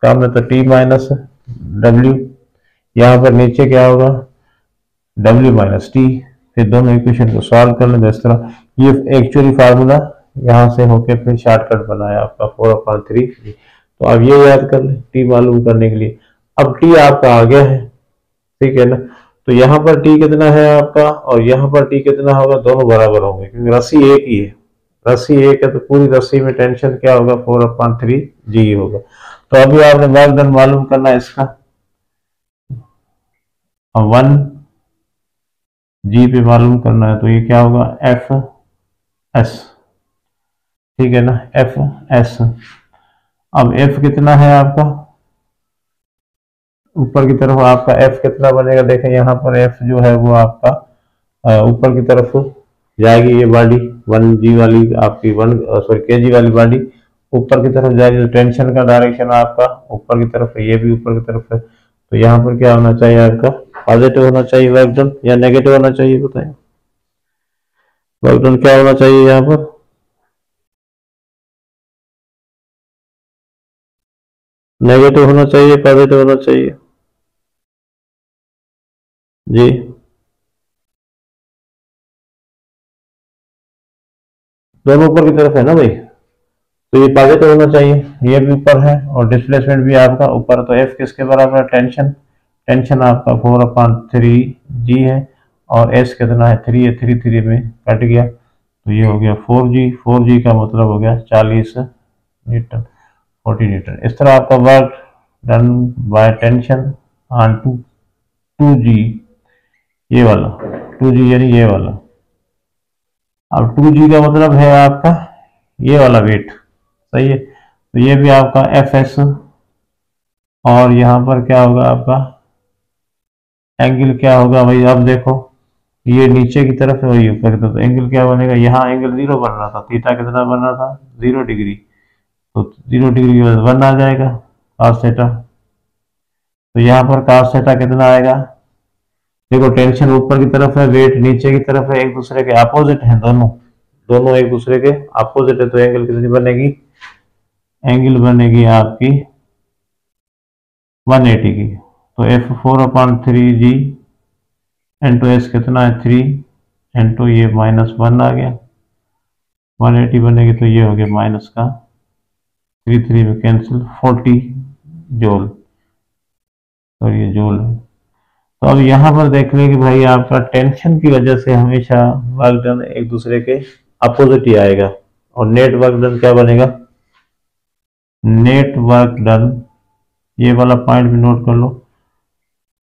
का मतलब t-w, यहाँ पर नीचे क्या होगा, w-t। फिर दोनों इक्वेशन को सॉल्व कर लें इस तरह। ये एक्चुअली फार्मूला यहाँ से होके फिर शॉर्टकट बनाया आपका 4/3। तो अब ये याद कर लें t मालूम करने के लिए। अब t आपका आ गया है, ठीक है ना, तो यहाँ पर t कितना है आपका और यहाँ पर t कितना होगा, दोनों बराबर होंगे क्योंकि रस्सी एक ही है, रस्सी एक है तो पूरी रस्सी में टेंशन क्या होगा, 4/3g होगा। तो अभी आपने वर्क डन मालूम करना है इसका, 1g पे मालूम करना है, तो ये क्या होगा, fs। ठीक है ना, fs। अब f कितना है आपका, ऊपर की तरफ आपका f कितना बनेगा, देखें यहाँ पर f जो है वो आपका ऊपर की तरफ जाएगी, ये बॉडी 1g वाली आपकी kg वाली बॉडी ऊपर की तरफ जाएगी, तो टेंशन का डायरेक्शन आपका ऊपर की तरफ है, ये भी ऊपर की तरफ है। तो यहाँ पर क्या होना चाहिए आपका, पॉजिटिव होना चाहिए वर्क डन या नेगेटिव होना चाहिए, बताएं वर्क डन क्या होना चाहिए यहाँ पर, नेगेटिव होना चाहिए, पॉजिटिव होना चाहिए जी। दोनों ऊपर की तरफ है ना भाई, तो ये पॉजिटिव होना चाहिए, ये भी ऊपर है और डिस्प्लेसमेंट भी आपका ऊपर, तो एफ किसके बराबर है, टेंशन, टेंशन आपका 4/3g है, और एस कितना है, 3 है, 3 में कट गया, तो ये हो गया 4g का मतलब हो गया 40 न्यूटन, 40 न्यूटन। इस तरह आपका work done by tension on 2g, ये वाला 2g यानी ये वाला। अब 2g का मतलब है आपका ये वाला वेट, सही है, तो ये भी आपका fs, और यहाँ पर क्या होगा आपका एंगल, क्या होगा भाई, अब देखो ये नीचे की तरफ है वही ऊपर की तरफ, तो एंगल क्या बनेगा, यहाँ एंगल 0 बन रहा था, थीटा कितना बन रहा था, 0 डिग्री, तो 0 डिग्री की वजह 1 आ जाएगा cos थीटा। तो यहाँ पर cos थीटा कितना आएगा, देखो टेंशन ऊपर की तरफ है, वेट नीचे की तरफ है, एक दूसरे के अपोजिट है, दोनों एक दूसरे के अपोजिट है, तो एंगल कितनी बनेगी, एंगल बनेगी आपकी 180 की। तो f 4/3g इंटू एस कितना है 3 इंटू ये -1 आ गया, 180 बनेगी, तो ये हो गया माइनस का 3 में कैंसिल 40 जूल, और ये जूल है। तो अब यहाँ पर देख लें कि भाई आपका टेंशन की वजह से हमेशा वर्क डन एक दूसरे के अपोजिट ही आएगा, और नेट वर्क डन क्या बनेगा, नेट वर्क डन, ये वाला पॉइंट भी नोट कर लो,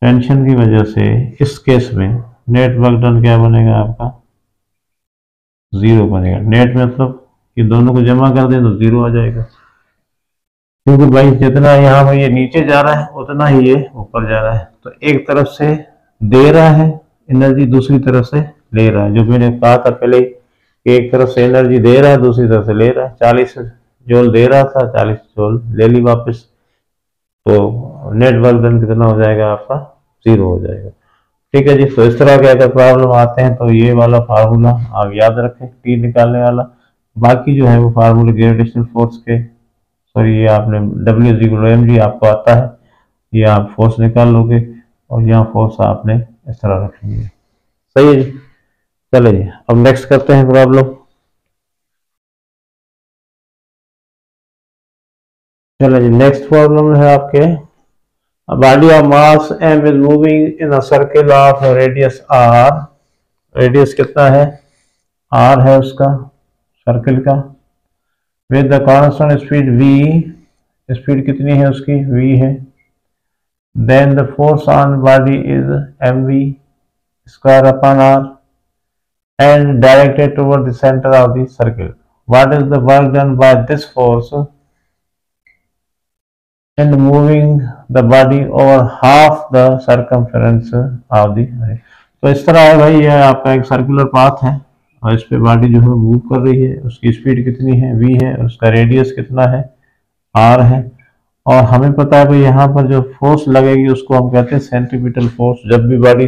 टेंशन की वजह से इस केस में नेट वर्क डन क्या बनेगा आपका, 0 बनेगा। नेट मतलब कि दोनों को जमा कर दें तो 0 आ जाएगा, क्योंकि भाई जितना यहाँ पर ये नीचे जा रहा है उतना ही ये ऊपर जा रहा है, तो एक तरफ से दे रहा है एनर्जी, दूसरी तरफ से ले रहा है, जो मैंने कहा था पहले कि एक तरफ से एनर्जी दे रहा है, दूसरी तरफ से ले रहा है, 40 जूल दे रहा था, 40 जूल ले ली वापस, तो नेट वर्क डन कितना हो जाएगा आपका, 0 हो जाएगा। ठीक है जी, तो इस तरह के अगर प्रॉब्लम आते हैं तो ये वाला फार्मूला आप याद रखें, टी निकालने वाला, बाकी जो है वो फार्मूले ग्रेविटेशनल फोर्स के, सॉरी ये आपने W=mg आपको आता है, ये आप फोर्स निकाल लोगे और यहाँ फोर्स आपने इस तरह रखेंगे, सही है जी। चले जी, अब नेक्स्ट करते हैं प्रॉब्लम। चलो जी, नेक्स्ट प्रॉब्लम है आपके A body of mass m is moving in a circle of radius r. Radius कितना है, r है उसका सर्कल का, with the constant speed v, speed कितनी है उसकी, v है. Then the force on body is mv square upon r and directed toward the center of the circle. What is the work done by this force in moving the body over half the circumference of the. तो इस तरह है भाई, ये आपका एक circular path है और इस पे बॉडी जो है मूव कर रही है, उसकी स्पीड कितनी है, v है, उसका रेडियस कितना है, r है. और हमें पता है भाई यहाँ पर जो फोर्स लगेगी उसको हम कहते हैं सेंट्रीपिटल फोर्स. जब भी बॉडी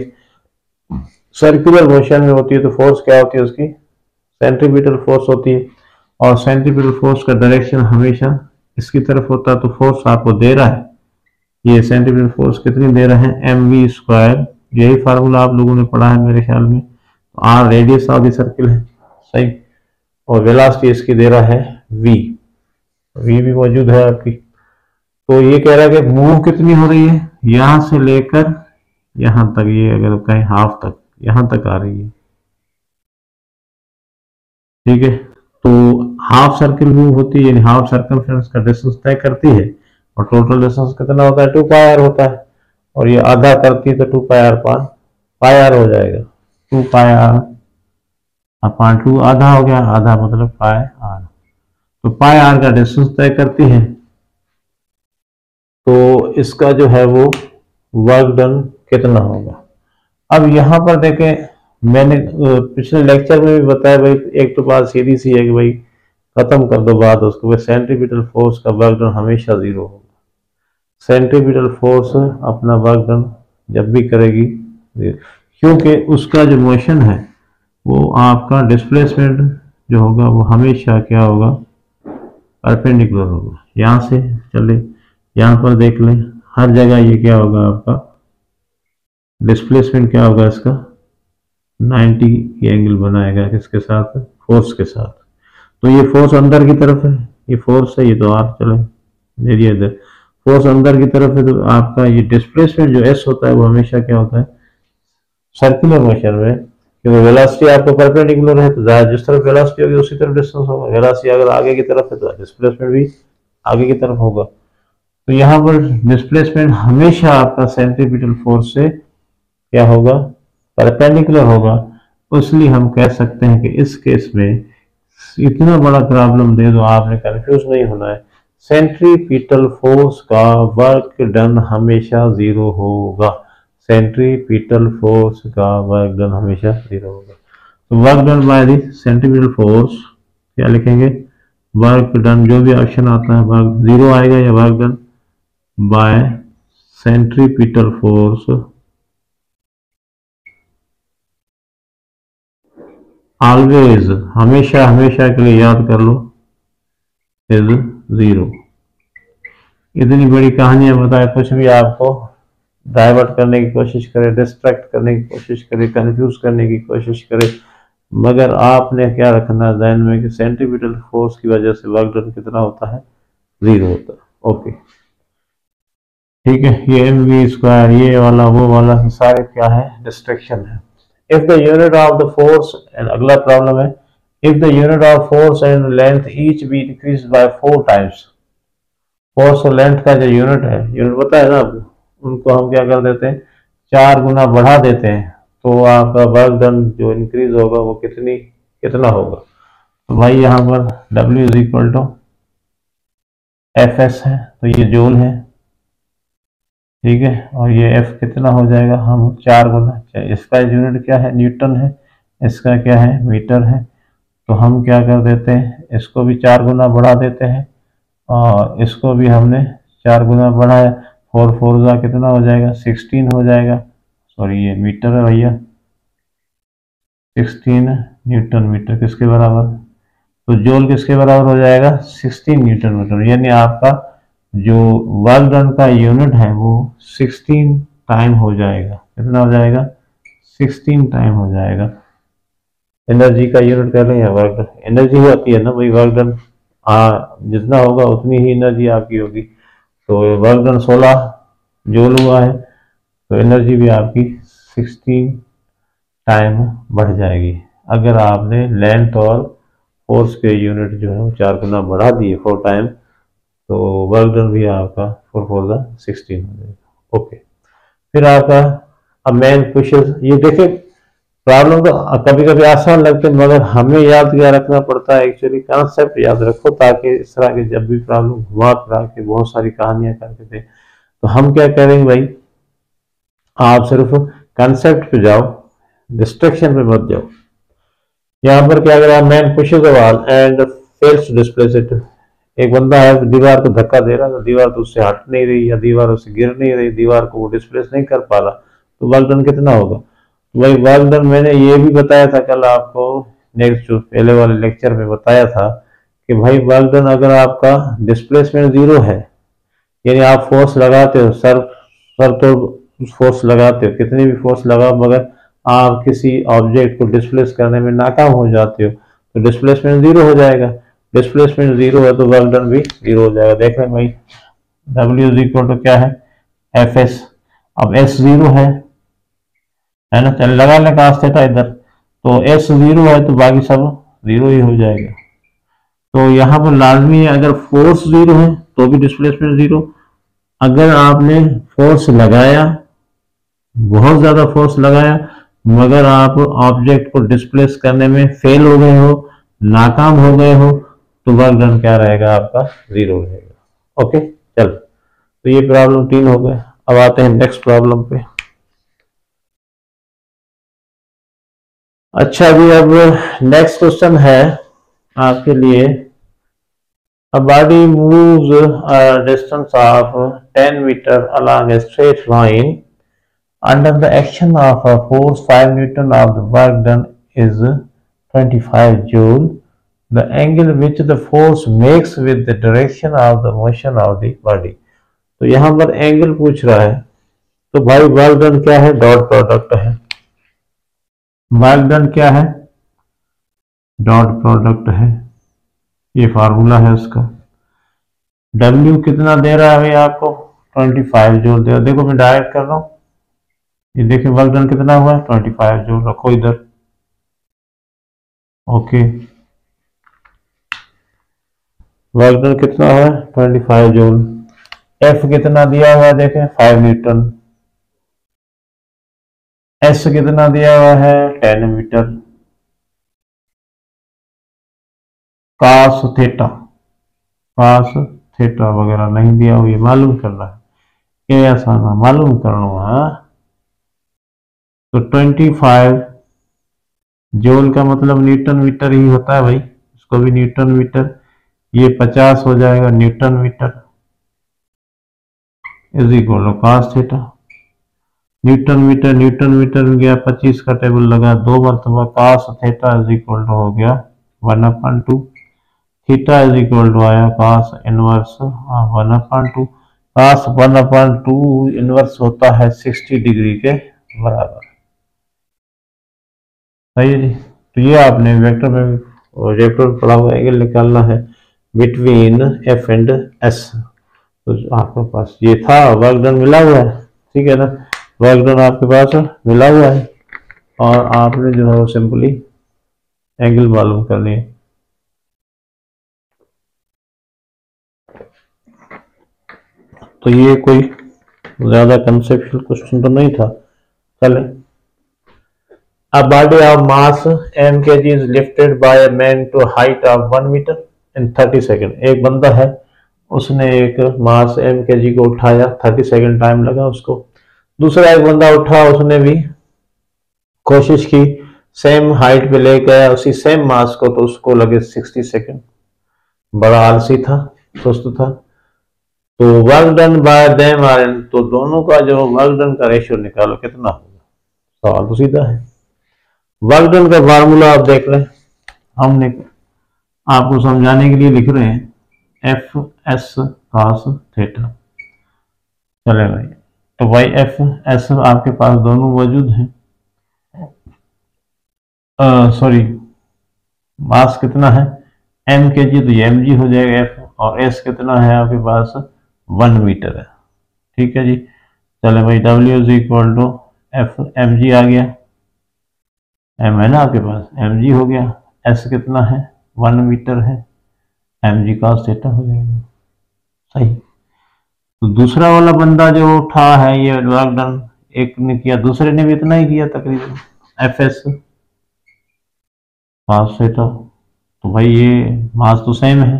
सर्कुलर मोशन में होती है तो फोर्स क्या होती है उसकी, सेंट्रीपिटल फोर्स होती है. और सेंट्रीपिटल फोर्स का डायरेक्शन हमेशा इसकी तरफ होता है. तो फोर्स आपको दे रहा है, ये सेंट्रीपिटल फोर्स कितनी दे रहे हैं, एम वी स्क्वायर. यही फार्मूला आप लोगों ने पढ़ा है मेरे ख्याल में. तो R radius of the circle है, सही, और वेलोसिटी इसकी दे रहा है वी. वी भी मौजूद है आपकी. तो ये कह रहा है कि मूव कितनी हो रही है, यहां से लेकर यहां तक, ये अगर कहें हाफ तक, यहां तक आ रही है, ठीक है. तो हाफ सर्किल मूव होती है, यानी हाफ सर्कमफ्रेंस का डिस्टेंस तय करती है, और टोटल डिस्टेंस कितना होता है, 2 पाई आर होता है. और ये आधा करती है तो 2 पाई आर पान पाई आर हो जाएगा. 2 पाई आर अपान 2, आधा हो गया, आधा मतलब पाई आर. तो पाई आर का डिस्टेंस तय करती है. तो इसका जो है वो वर्क डन कितना होगा. अब यहां पर देखें, मैंने पिछले लेक्चर में भी बताया भाई, एक तो बात सीधी सी है कि भाई खत्म कर दो बात उसको, भाई सेंट्रीपिटल फोर्स का वर्क डन हमेशा 0 होगा. सेंट्रीपिटल फोर्स अपना वर्क डन जब भी करेगी, क्योंकि उसका जो मोशन है वो आपका डिस्प्लेसमेंट जो होगा वो हमेशा क्या होगा, परपेंडिकुलर होगा. यहाँ से चले यहाँ पर देख लें, हर जगह ये क्या होगा आपका डिस्प्लेसमेंट क्या होगा, इसका 90 की एंगल बनाएगा किसके साथ, फोर्स के साथ. तो ये फोर्स अंदर की तरफ है, ये फोर्स है, ये तो आर चले एरिया इधर, फोर्स अंदर की तरफ है. तो आपका ये डिस्प्लेसमेंट जो एस होता है वो हमेशा क्या होता है, सर्कुलर मोशन में, क्योंकि वेलोसिटी आपको परपेंडिकुलर है तो जिस तरफ वेलोसिटी होगी उसी तरफ डिस्टेंस होगा. वेलोसिटी अगर आगे की तरफ है तो डिस्प्लेसमेंट भी आगे की तरफ होगा. तो यहाँ पर डिस्प्लेसमेंट हमेशा आपका सेंट्रीपिटल फोर्स से क्या होगा, परपेंडिकुलर होगा. इसलिए हम कह सकते हैं कि इस केस में इतना बड़ा प्रॉब्लम दे दो, आपने कंफ्यूज नहीं होना है. सेंट्रीपिटल फोर्स का वर्क डन हमेशा 0 होगा. सेंट्रीपिटल फोर्स का वर्क डन हमेशा 0 होगा. तो work done by the centripetal force क्या लिखेंगे, वर्क डन, जो भी ऑप्शन आता है वर्क 0 आएगा, या work done bye centripetal force always, हमेशा हमेशा के लिए याद कर लो, इज 0. इतनी बड़ी कहानियां बताए, कुछ भी आपको डाइवर्ट करने की कोशिश करे, डिस्ट्रैक्ट करने की कोशिश करे, कंफ्यूज करने की कोशिश करे, मगर आपने क्या रखना है ध्यान में कि सेंट्रीपिटल फोर्स की वजह से वर्क डन कितना होता है, 0 होता है. ओके, ठीक है. ये एम वी स्क्वायर, ये वाला वो वाला, सारे क्या है, डिस्ट्रैक्शन है. If the unit of the force, and अगला प्रॉब्लम है, if the unit of force and length each be increased by 4 times, force और लेंथ का जो यूनिट है, यूनिट पता है ना आपको, उनको हम क्या कर देते हैं, 4 गुना बढ़ा देते हैं. तो आपका वर्क डन जो इंक्रीज होगा वो कितना होगा. तो भाई यहाँ पर W is equal to FS है, तो ये जूल है, ठीक है. और ये F कितना हो जाएगा, हम 4 गुना, इसका यूनिट क्या है, न्यूटन है, इसका क्या है, मीटर है. तो हम क्या कर देते हैं, इसको भी 4 गुना बढ़ा देते हैं, और इसको भी हमने 4 गुना बढ़ाया. 4 4 जा कितना हो जाएगा, 16 हो जाएगा. सॉरी, ये मीटर है भैया, 16 न्यूटन मीटर किसके बराबर, तो जूल किसके बराबर हो जाएगा, 16 न्यूटन मीटर. यानी आपका जो वर्क डन का यूनिट है वो 16 टाइम हो जाएगा. कितना हो जाएगा, 16 टाइम हो जाएगा. एनर्जी का यूनिट कह रहे हैं, वर्क डन एनर्जी होती है ना भाई, वर्क डन जितना होगा उतनी ही एनर्जी आपकी होगी. तो वर्क डन 16 जूल हुआ है, तो एनर्जी भी आपकी 16 टाइम बढ़ जाएगी। अगर आपने लेंथ और फोर्स के यूनिट जो है वो 4 गुना बढ़ा दिए 4 टाइम, तो वर्क डन भी आपका 4 4 16 हो जाएगा। ओके, फिर आपका अब मैन पुशेस, ये देखें प्रॉब्लम तो कभी कभी आसान लगते हैं, मगर हमें याद क्या रखना पड़ता है, एक्चुअली कॉन्सेप्ट याद रखो, ताकि इस तरह की जब भी प्रॉब्लम घुमा फिरा के बहुत सारी कहानियां करके दे, तो हम क्या करेंगे भाई, आप सिर्फ कॉन्सेप्ट पे जाओ, डिस्ट्रक्शन पे मत जाओ। यहाँ पर क्या करा, man pushes a wall and fails to displace it. एक बंदा है दीवार को धक्का दे रहा, तो दीवार तो उससे हट नहीं रही या दीवार उससे गिर नहीं रही, दीवार को वो डिस्प्लेस नहीं कर पा रहा, तो वर्क डन कितना होगा। तो भाई वर्क डन मैंने ये भी बताया था कल आपको, नेक्स्ट जो पहले वाले लेक्चर में बताया था कि भाई वर्क डन अगर आपका डिस्प्लेसमेंट जीरो है, यानी आप फोर्स लगाते हो, सर तो फोर्स लगाते हो, कितनी भी फोर्स लगाओ, मगर आप किसी ऑब्जेक्ट को डिस्प्लेस करने में नाकाम हो जाते हो, तो डिस्प्लेसमेंट जीरो हो जाएगा। डिस्प्लेसमेंट जीरो है तो वर्क डन भी जीरो हो जाएगा। देख रहे हैं भाई, W इज इक्वल टू क्या है, एफ एस। अब एस जीरो है ना, चल लगा लें कास थीटा इधर, तो एस जीरो है तो बाकी सब जीरो ही हो जाएगा। तो यहाँ पर लाजमी है, अगर फोर्स जीरो है तो भी डिस्प्लेसमेंट जीरो। अगर आपने फोर्स लगाया, बहुत ज्यादा फोर्स लगाया, मगर आप ऑब्जेक्ट को डिस्प्लेस करने में फेल हो गए हो, नाकाम हो गए हो, तो वर्क डन क्या रहेगा आपका, जीरो रहेगा। ओके, चल, तो ये प्रॉब्लम 3 हो गए। अब आते हैं नेक्स्ट प्रॉब्लम पे। अच्छा जी, अब नेक्स्ट क्वेश्चन है आपके लिए, a body moves a distance of 10 meter along a straight line under the action of a force 5 Newton of the work done is 25 joule. The angle which the force makes with the direction of the motion of the body. तो यहाँ पर angle पूछ रहा है, तो भाई work done क्या है, डॉट प्रोडक्ट है। वर्क डन क्या है, डॉट प्रोडक्ट है, ये फार्मूला है उसका। W कितना दे रहा है भाई आपको, 25 जूल दे रहा। देखो मैं डायरेक्ट कर रहा हूँ, ये देखिए वर्क डन कितना हुआ है, 25 जूल, रखो इधर। ओके, वर्क डन कितना हुआ है, 25 जूल। F कितना दिया हुआ है, देखें 5 न्यूटन। S कितना दिया हुआ है, 10 metre. Cos theta, cos theta वगैरह नहीं दिया हुआ, ये मालूम करना है, ये आसान है मालूम करना है। तो 25 जूल का मतलब न्यूटन मीटर ही होता है भाई, इसको भी न्यूटन मीटर, ये 50 हो जाएगा newton metre is equal to cos theta. Newton metre में गया 25 का टेबल लगा, 2 मरतबा cos theta is equal to हो गया 1/2। थीटा इज इक्वल टू आया कास इनवर्स 1/2। कास 1/2 इनवर्स होता है 60 डिग्री के बराबर। सही है जी। तो ये आपने वेक्टर में पढ़ा हुआ एंगल निकालना है बिटवीन एफ एंड एस। तो आपके पास ये था, वर्क डन मिला हुआ है, ठीक है ना, वर्क डन आपके पास मिला हुआ है, और आपने जो है वो सिंपली एंगल मालूम करनी है। तो ये कोई ज्यादा कंसेप्चुअल क्वेश्चन तो नहीं था। चले, A body of mass m kg is lifted by a man to a height of 1 meter in 30 second. एक बंदा है, उसने एक मास m kg को उठाया, 30 सेकेंड टाइम लगा उसको। दूसरा एक बंदा उठा, उसने भी कोशिश की, सेम हाइट पे ले गया उसी सेम मास को, तो उसको लगे 60 सेकेंड। बड़ा आलसी था, सुस्त था। तो work done by them are, तो दोनों का जो वर्क डन का रेशियो निकालो कितना होगा। सवाल तो सीधा है। वर्क डन का फार्मूला आप देख लें, हमने आपको समझाने के लिए लिख रहे हैं, एफ एस कास थीटा। चले भाई, तो भाई एफ एस आपके पास दोनों मौजूद हैं। सॉरी, मास कितना है m kg, तो ये mg हो जाएगा f, और s कितना है आपके पास 1 मीटर है, ठीक है जी। चले भाई, W is equal to F M G आ गया, एम है ना आपके पास, एम जी हो गया, एस कितना है 1 मीटर है, एम जी cos थीटा हो जाएगा। सही। तो दूसरा वाला बंदा जो उठा है ये वर्क डन, एक ने किया, दूसरे ने भी इतना ही किया तकरीबन, एफ एस cos थीटा। तो भाई ये मास तो सेम है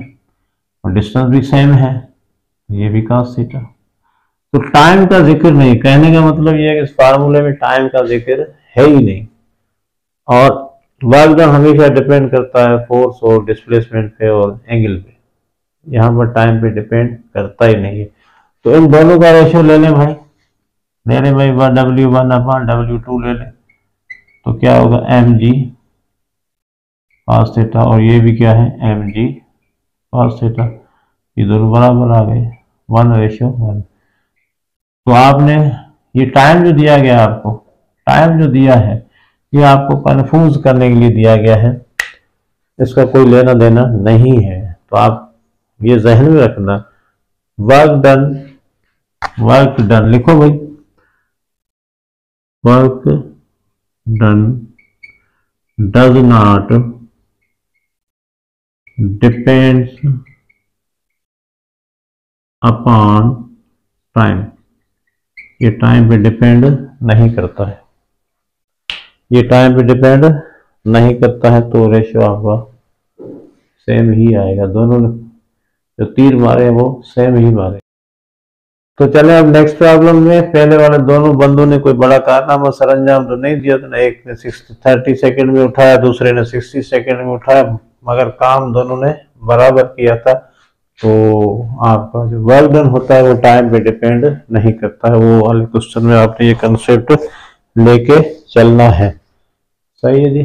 और डिस्टेंस भी सेम है, ये भी cos थीटा। तो टाइम का जिक्र नहीं, कहने का मतलब ये है कि इस फार्मूले में टाइम का जिक्र है ही नहीं। और वर्क डन हमेशा डिपेंड करता है फोर्स और डिस्प्लेसमेंट पे और एंगल पे, यहाँ पर टाइम पे डिपेंड करता ही नहीं है। तो इन दोनों का रेशियो ले लें भाई, ले लें भाई, W1/W2 ले लें, तो क्या होगा mg cos थीटा, और ये भी क्या है mg cos थीटा, ये दोनों बराबर आ गए 1:1। तो आपने ये टाइम जो दिया गया आपको, टाइम जो दिया है ये आपको कंफ्यूज करने के लिए दिया गया है, इसका कोई लेना देना नहीं है। तो आप ये जहन में रखना, वर्क डन लिखो भाई, work done does not depends upon time, ये टाइम पे डिपेंड नहीं करता है, ये टाइम पे डिपेंड नहीं करता है। तो रेशियो आपका सेम ही आएगा, दोनों ने जो तीर मारे वो सेम ही मारे। तो चले अब नेक्स्ट प्रॉब्लम में, पहले वाले दोनों बंदों ने कोई बड़ा कारनामा सरंजाम तो नहीं दिया था, एक ने 30 सेकंड में उठाया, दूसरे ने 60 सेकंड में उठाया, मगर काम दोनों ने बराबर किया था। तो आपका जो वर्क डन होता है वो टाइम पे डिपेंड नहीं करता है, वो वाले क्वेश्चन में आपने ये कंसेप्ट लेके चलना है। सही है जी।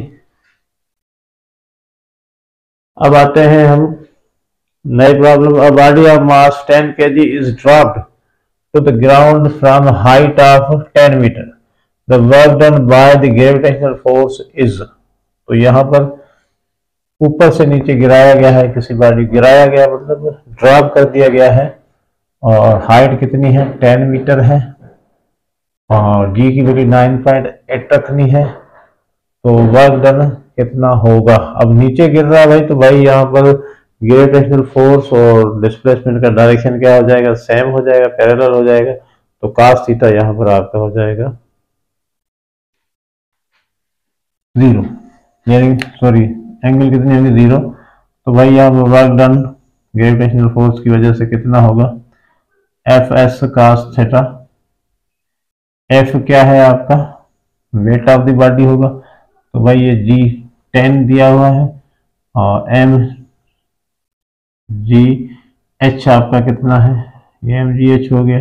अब आते हैं हम नई problem. A body of mass 10 kg is dropped to the ground from a height of 10 meter. The work done by the gravitational force is, तो यहाँ पर ऊपर से नीचे गिराया गया है, किसी बॉडी गिराया गया मतलब ड्रॉप कर दिया गया है, और हाइट कितनी है 10 मीटर है, और जी की वैल्यू 9.8 रखनी है। तो वर्क डन कितना होगा? अब नीचे गिर रहा है भाई, तो भाई यहाँ पर ग्रेविटेशनल फोर्स और डिस्प्लेसमेंट का डायरेक्शन क्या हो जाएगा, सेम हो जाएगा, पैरेलल हो जाएगा। तो cos थीटा यहाँ पर आपका हो जाएगा 0, यानी सॉरी एंगल कितनी होगी 0। तो भाई यहाँ पर वर्क डन ग्रेविटेशनल फोर्स की वजह से कितना होगा, F S cos theta. F क्या है आपका, वेट ऑफ द बॉडी होगा, तो भाई ये जी 10 दिया हुआ है, और एम जी एच आपका कितना है, ये एम जी एच हो गया,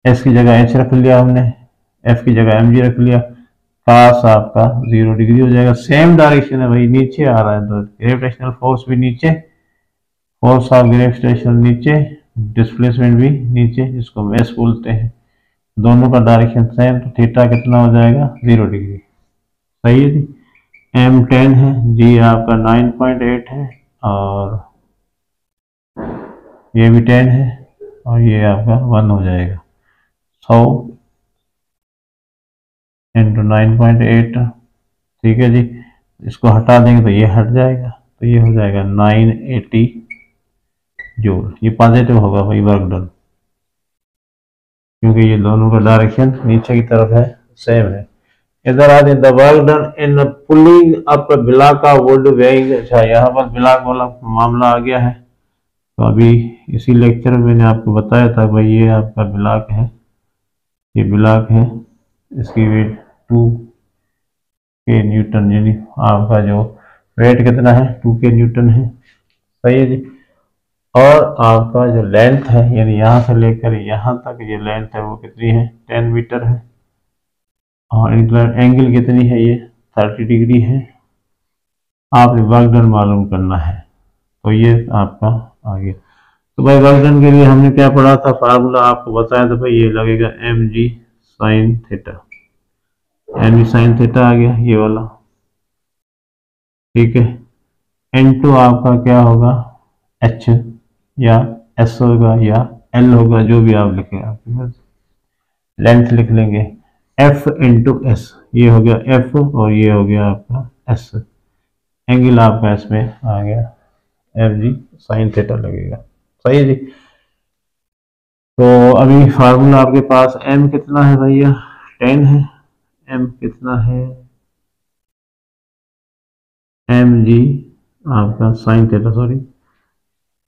एस की जगह एच रख लिया हमने, एफ की जगह एम जी रख लिया, cos आपका 0 डिग्री हो जाएगा। सेम डायरेक्शन है भाई, नीचे आ रहा है, तो ग्रेविटेशनल फोर्स भी नीचे, फोर्स ऑफ ग्रेविटेशन नीचे, डिस्प्लेसमेंट भी नीचे, जिसको मेस बोलते हैं, दोनों का डायरेक्शन सेम, तो थीटा कितना हो जाएगा 0 डिग्री। सही है जी। एम 10 है, जी आपका 9.8 है, और ये भी 10 है, और ये आपका 1 हो जाएगा। 100 इंटू 9.8, ठीक है जी। इसको हटा देंगे तो ये हट जाएगा, तो ये हो जाएगा 980 जूल। ये पॉजिटिव होगा भाई वर्क डन, क्योंकि ये दोनों का डायरेक्शन नीचे की तरफ है, सेम है। इधर आ जाए, the work done in pulling up block of would weighing. अच्छा, यहाँ पर ब्लॉक वाला मामला आ गया है। तो अभी इसी लेक्चर में मैंने आपको बताया था भाई, ये आपका ब्लॉक है, ये ब्लॉक है, इसकी वेट 2 के न्यूटन, यानी आपका जो वेट कितना है 2 के न्यूटन है। सही है जी। और आपका जो लेंथ है, यानी यहाँ से लेकर यहाँ तक ये लेंथ है वो कितनी है 10 मीटर है, और एंगल कितनी है, ये 30 डिग्री है। आपने वर्क डन मालूम करना है, तो ये आपका आ गया। तो भाई वर्क डन के लिए हमने क्या पढ़ा था, फार्मूला आपको बताया था भाई, ये लगेगा M G sine theta, M G sine theta आ गया ये वाला, ठीक है। N2 आपका क्या होगा, H या S होगा या L होगा, जो भी आप लिखें आपकी मर्जी। लेंथ लिख लेंगे एफ इंटू एस, ये हो गया एफ और ये हो गया आपका एस, एंगल आपका इसमें आ गया एफ जी साइन थीटा लगेगा। सही है जी। तो अभी फार्मूला आपके पास एम कितना है भैया, 10 है। एम कितना है, एम जी आपका sine theta, sorry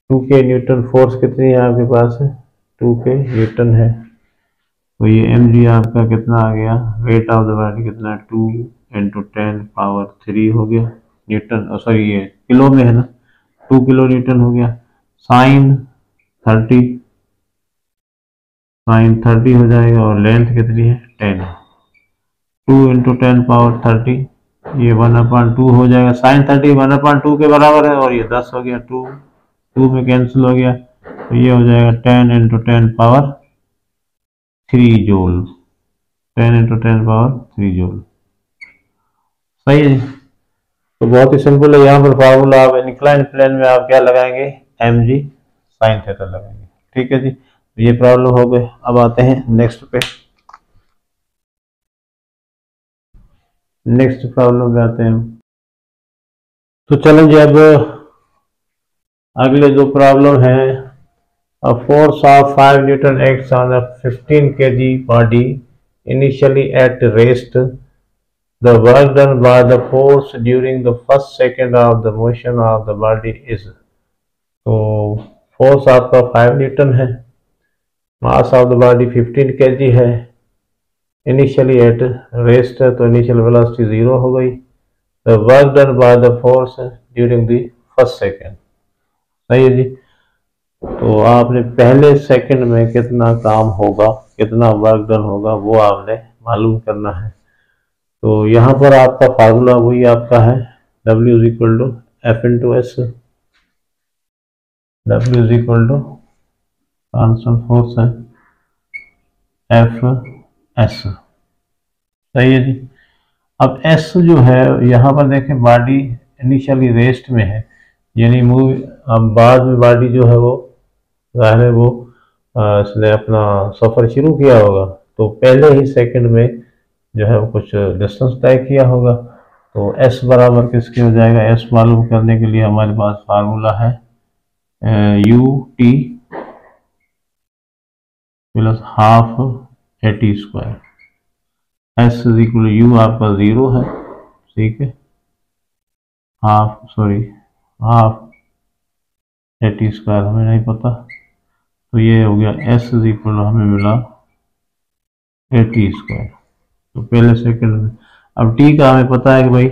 2K Newton, force कितनी है आपके पास है 2K न्यूटन है। तो ये एम जी आपका कितना आ गया, वेट ऑफ द बॉडी कितना है 2 इंटू 10 पावर 3 हो गया न्यूटन, सॉरी ये किलो में है ना, 2 किलो न्यूटन हो गया। साइन 30, साइन 30 हो जाएगा और लेंथ कितनी है 10 है, 2 इंटू 10 पावर 30, ये 1/2 हो जाएगा। साइन 30 1/2 के बराबर है और ये 10 हो गया, 2 में कैंसिल हो गया, तो ये हो जाएगा 10 into 10 power 3 joule, 10 into 10 power 3 joule. सही है जी। तो बहुत ही सिंपल है, यहाँ पर फार्मूला आप इंक्लाइन प्लेन में आप क्या लगाएंगे, एम जी साइन थीटा लगाएंगे। ठीक है जी, तो ये प्रॉब्लम हो गए। अब आते हैं नेक्स्ट पे, नेक्स्ट प्रॉब्लम पे आते हैं हम। तो चलें जी, अब अगले जो प्रॉब्लम है, a force of 5 Newton acts on a 15 kg body initially at rest. The work done by the force during the first second of the motion of the body is, तो फोर्स आपका 5 Newton है, mass of the body 15 kg है, initially at rest है तो initial velocity 0 हो गई। The work done by the force during the first second. सही है जी। तो आपने पहले सेकंड में कितना काम होगा, कितना वर्क डन होगा, वो आपने मालूम करना है। तो यहाँ पर आपका फार्मूला वही आपका है, W is equal to F into S, W is equal to constant force है एफ एस। सही है जी। अब एस जो है यहाँ पर देखें, बॉडी इनिशियली रेस्ट में है, यानी मूव, अब बाद में बॉडी जो है वो जाहिर है वो इसने अपना सफ़र शुरू किया होगा, तो पहले ही सेकंड में जो है वो कुछ डिस्टेंस तय किया होगा। तो एस बराबर किसके हो जाएगा, एस मालूम करने के लिए हमारे पास फार्मूला है U T plus half A T square. S is equal you आपका 0 है, ठीक है, हाफ ए टी स्क्वायर हमें नहीं पता, तो ये हो गया एस इज इक्वल हमें मिला ए टी स्क्वायर। तो पहले सेकंड में, अब टी का हमें पता है कि भाई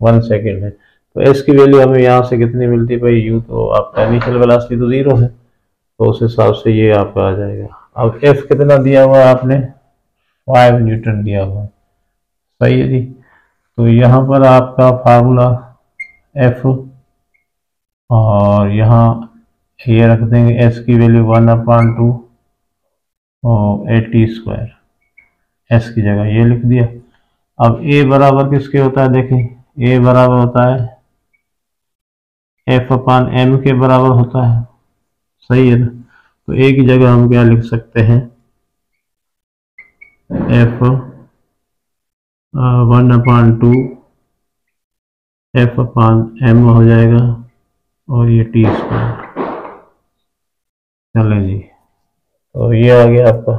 1 सेकंड है, तो एस की वैल्यू हमें यहाँ से कितनी मिलती है भाई, यू तो आपका इनिशियल वेलोसिटी तो 0 है, तो उस हिसाब से ये आपका आ जाएगा। अब एफ कितना दिया हुआ है आपने, 5 न्यूटन दिया हुआ है। सही है जी। तो यहाँ पर आपका फार्मूला एफ, और यहाँ ये रख देंगे एस की वैल्यू 1/2 और ए टी स्क्वायर, एस की जगह ये लिख दिया। अब ए बराबर किसके होता है, देखें ए बराबर होता है F/m के बराबर होता है। सही है ना। तो ए की जगह हम क्या लिख सकते हैं, F1/2 F/m हो जाएगा और ये टी स्क्वायर। चलें जी, तो ये आ गया आपका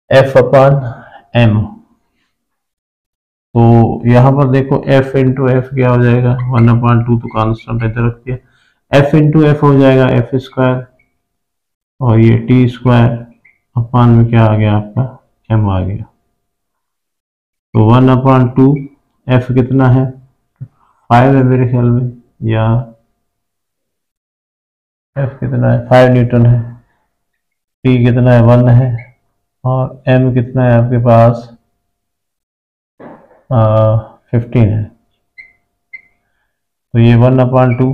F/m। तो यहाँ पर देखो F इंटू एफ क्या हो जाएगा, 1/2 तो कांस्टेंट इधर रख दिया, F इंटू एफ हो जाएगा एफ स्क्वायर, और ये टी स्क्वायर अपान में क्या आ गया आपका m आ गया। तो 1/2 एफ कितना है 5 है मेरे ख्याल में, या एफ कितना है 5 न्यूटन है, टी कितना है 1 है, और m कितना है आपके पास 15 है। तो ये 1/2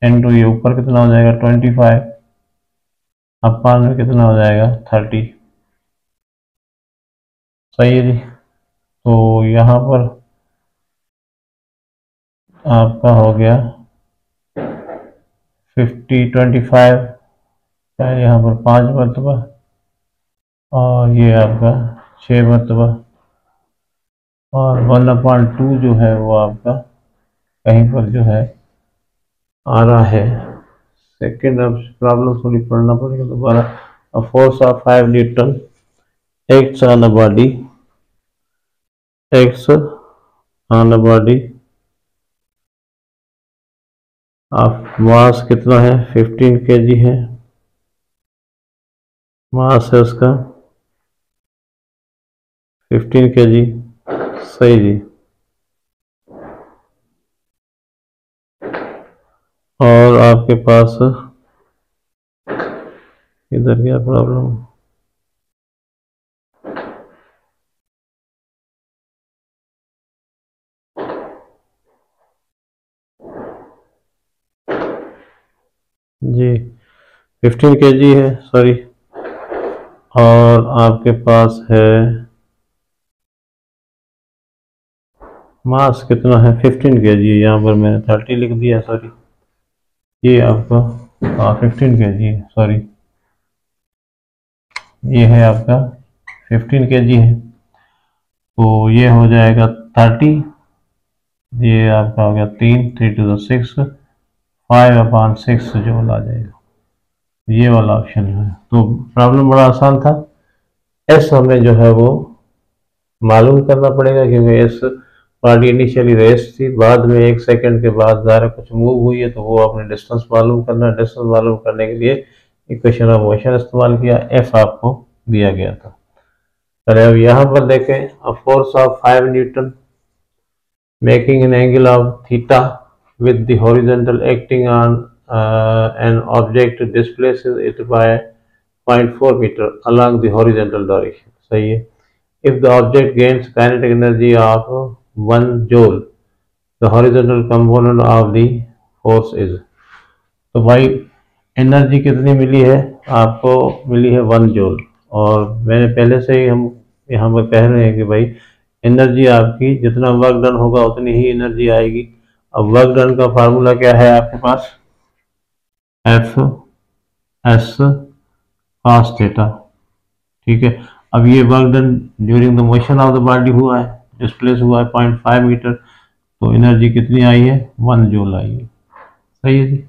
इंटू ये ऊपर कितना हो जाएगा 25, अपान में कितना हो जाएगा 30। सही है जी। तो यहाँ पर आपका हो गया 25 का यहाँ पर 5 मरतबा और ये आपका 6 मरतबा, और 1/2 जो है वो आपका कहीं पर जो है आ रहा है। सेकेंड अब प्रॉब्लम थोड़ी पढ़ना पड़ेगा दोबारा। A force of 5 Newton acts on a body of mass कितना है, 15 kg है मास है उसका, 15 kg। सही जी। और आपके पास इधर क्या प्रॉब्लम, जी 15 kg है, सॉरी। और आपके पास है मास कितना है, 15 kg है, यहाँ पर मैंने 30 लिख दिया, सॉरी। ये आपका 15 kg है, सॉरी, ये है आपका 15 kg है, तो ये हो जाएगा 30, ये आपका हो गया 3 × 6, 5/6 जो आ जाएगा, ये वाला ऑप्शन है। तो प्रॉब्लम बड़ा आसान था। एस हमें जो है वो मालूम करना पड़ेगा, क्योंकि एस बॉडी इनिशियली रेस्ट थी, बाद में 1 सेकंड के बाद ज़रा कुछ मूव हुई है, तो वो अपने डिस्टेंस मालूम करना, डिस्टेंस मालूम करने के लिए इक्वेशन ऑफ मोशन इस्तेमाल किया, एफ आपको दिया गया था। चलिए अब यहाँ पर देखें, a force of 5 Newton making an angle of theta with the horizontal acting on an object displaces it by 0.4 meter along the horizontal direction। सही है। If the object gains kinetic energy of 1 joule, the horizontal component of the force is। तो भाई energy कितनी मिली है आपको, मिली है 1 joule. और मैंने पहले से ही हम यहाँ पर कह रहे हैं कि भाई एनर्जी आपकी जितना वर्क डन होगा उतनी ही एनर्जी आएगी। अब वर्क डन का फार्मूला क्या है आपके पास, एफ एस cos थीटा, ठीक है। अब ये work done during the motion of the body हुआ है, डिस्प्लेस हुआ है 0.5 मीटर, तो एनर्जी कितनी आई है, 1 जूल आई है। सही है जी।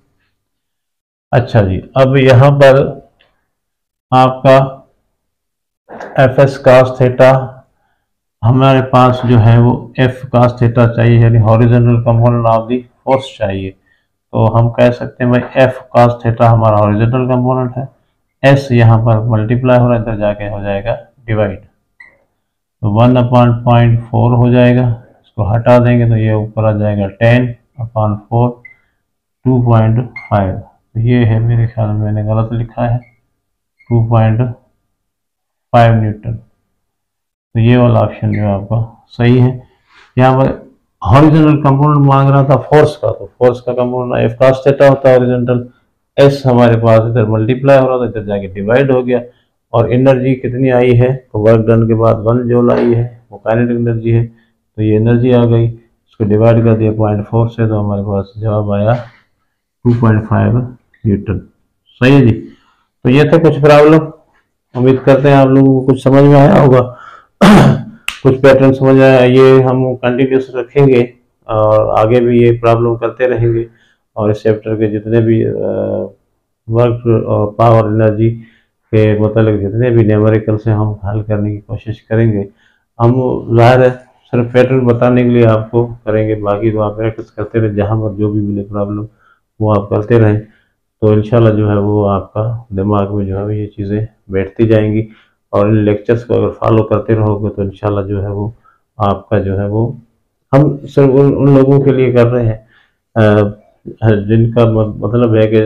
अच्छा जी, अब यहाँ पर आपका एफ एस cos थीटा, हमारे पास जो है वो एफ cos थीटा चाहिए, यानी horizontal component of the force चाहिए। तो हम कह सकते हैं भाई एफ cos थीटा हमारा हॉरिजॉन्टल कंपोनेंट है, एस यहाँ पर मल्टीप्लाई हो रहा है, इधर जाके हो जाएगा डिवाइड, तो 1/0.4 हो जाएगा, इसको हटा देंगे तो ये ऊपर आ जाएगा 10/4 2.5। तो ये है, मेरे ख्याल में मैंने गलत लिखा है, 2.5 न्यूटन। तो ये वाला ऑप्शन जो है आपका सही है। यहाँ पर हॉरिजॉन्टल कंपोनेंट मांग रहा था फोर्स का, तो फोर्स का कंपोनेंट एफ cos थीटा होता है हॉरिजॉन्टल, एस हमारे पास इधर मल्टीप्लाई हो रहा था, इधर जाके डिवाइड हो गया। और एनर्जी कितनी आई है, तो वर्क डन के बाद 1 जूल आई है, वो काइनेटिक एनर्जी है, तो ये एनर्जी आ गई, इसको डिवाइड कर दिया 0.4 से, तो हमारे पास जवाब आया 2.5 न्यूटन। सही है जी। तो ये थे कुछ प्रॉब्लम, उम्मीद करते हैं आप लोगों को कुछ समझ में आया होगा। कुछ पैटर्न समझ आया, ये हम कंटिन्यूस रखेंगे और आगे भी ये प्रॉब्लम करते रहेंगे, और इस चैप्टर के जितने भी वर्क और पावर एनर्जी के मतलब जितने भी न्यूमेरिकल से हम हल करने की कोशिश करेंगे। हम ज़ाहिर है सिर्फ पैटर्न बताने के लिए आपको करेंगे, बाकी तो आप प्रैक्टिस करते रहे, जहाँ पर जो भी मिले प्रॉब्लम वो आप करते रहें, तो इंशाल्लाह जो है वो आपका दिमाग में जो है ये चीज़ें बैठती जाएंगी। और इन लेक्चर्स को अगर फॉलो करते रहोगे तो इंशाल्लाह जो है वो आपका जो है वो, हम सिर्फ उन लोगों के लिए कर रहे हैं जिनका मतलब है कि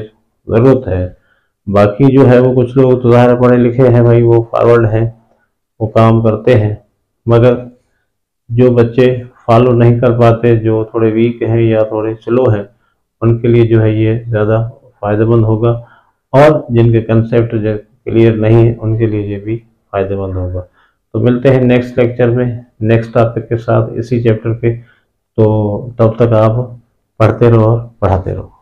ज़रूरत है। बाकी जो है वो कुछ लोग तो ज़ाहिर पढ़े लिखे हैं भाई, वो फॉरवर्ड हैं, वो काम करते हैं, मगर जो बच्चे फॉलो नहीं कर पाते, जो थोड़े वीक हैं या थोड़े स्लो हैं, उनके लिए जो है ये ज़्यादा फ़ायदेमंद होगा, और जिनके कंसेप्ट जो क्लियर नहीं है उनके लिए ये भी फ़ायदेमंद होगा। तो मिलते हैं नेक्स्ट लेक्चर में नेक्स्ट टॉपिक के साथ इसी चैप्टर के। तो तब तक आप पढ़ते रहो और पढ़ाते रहो।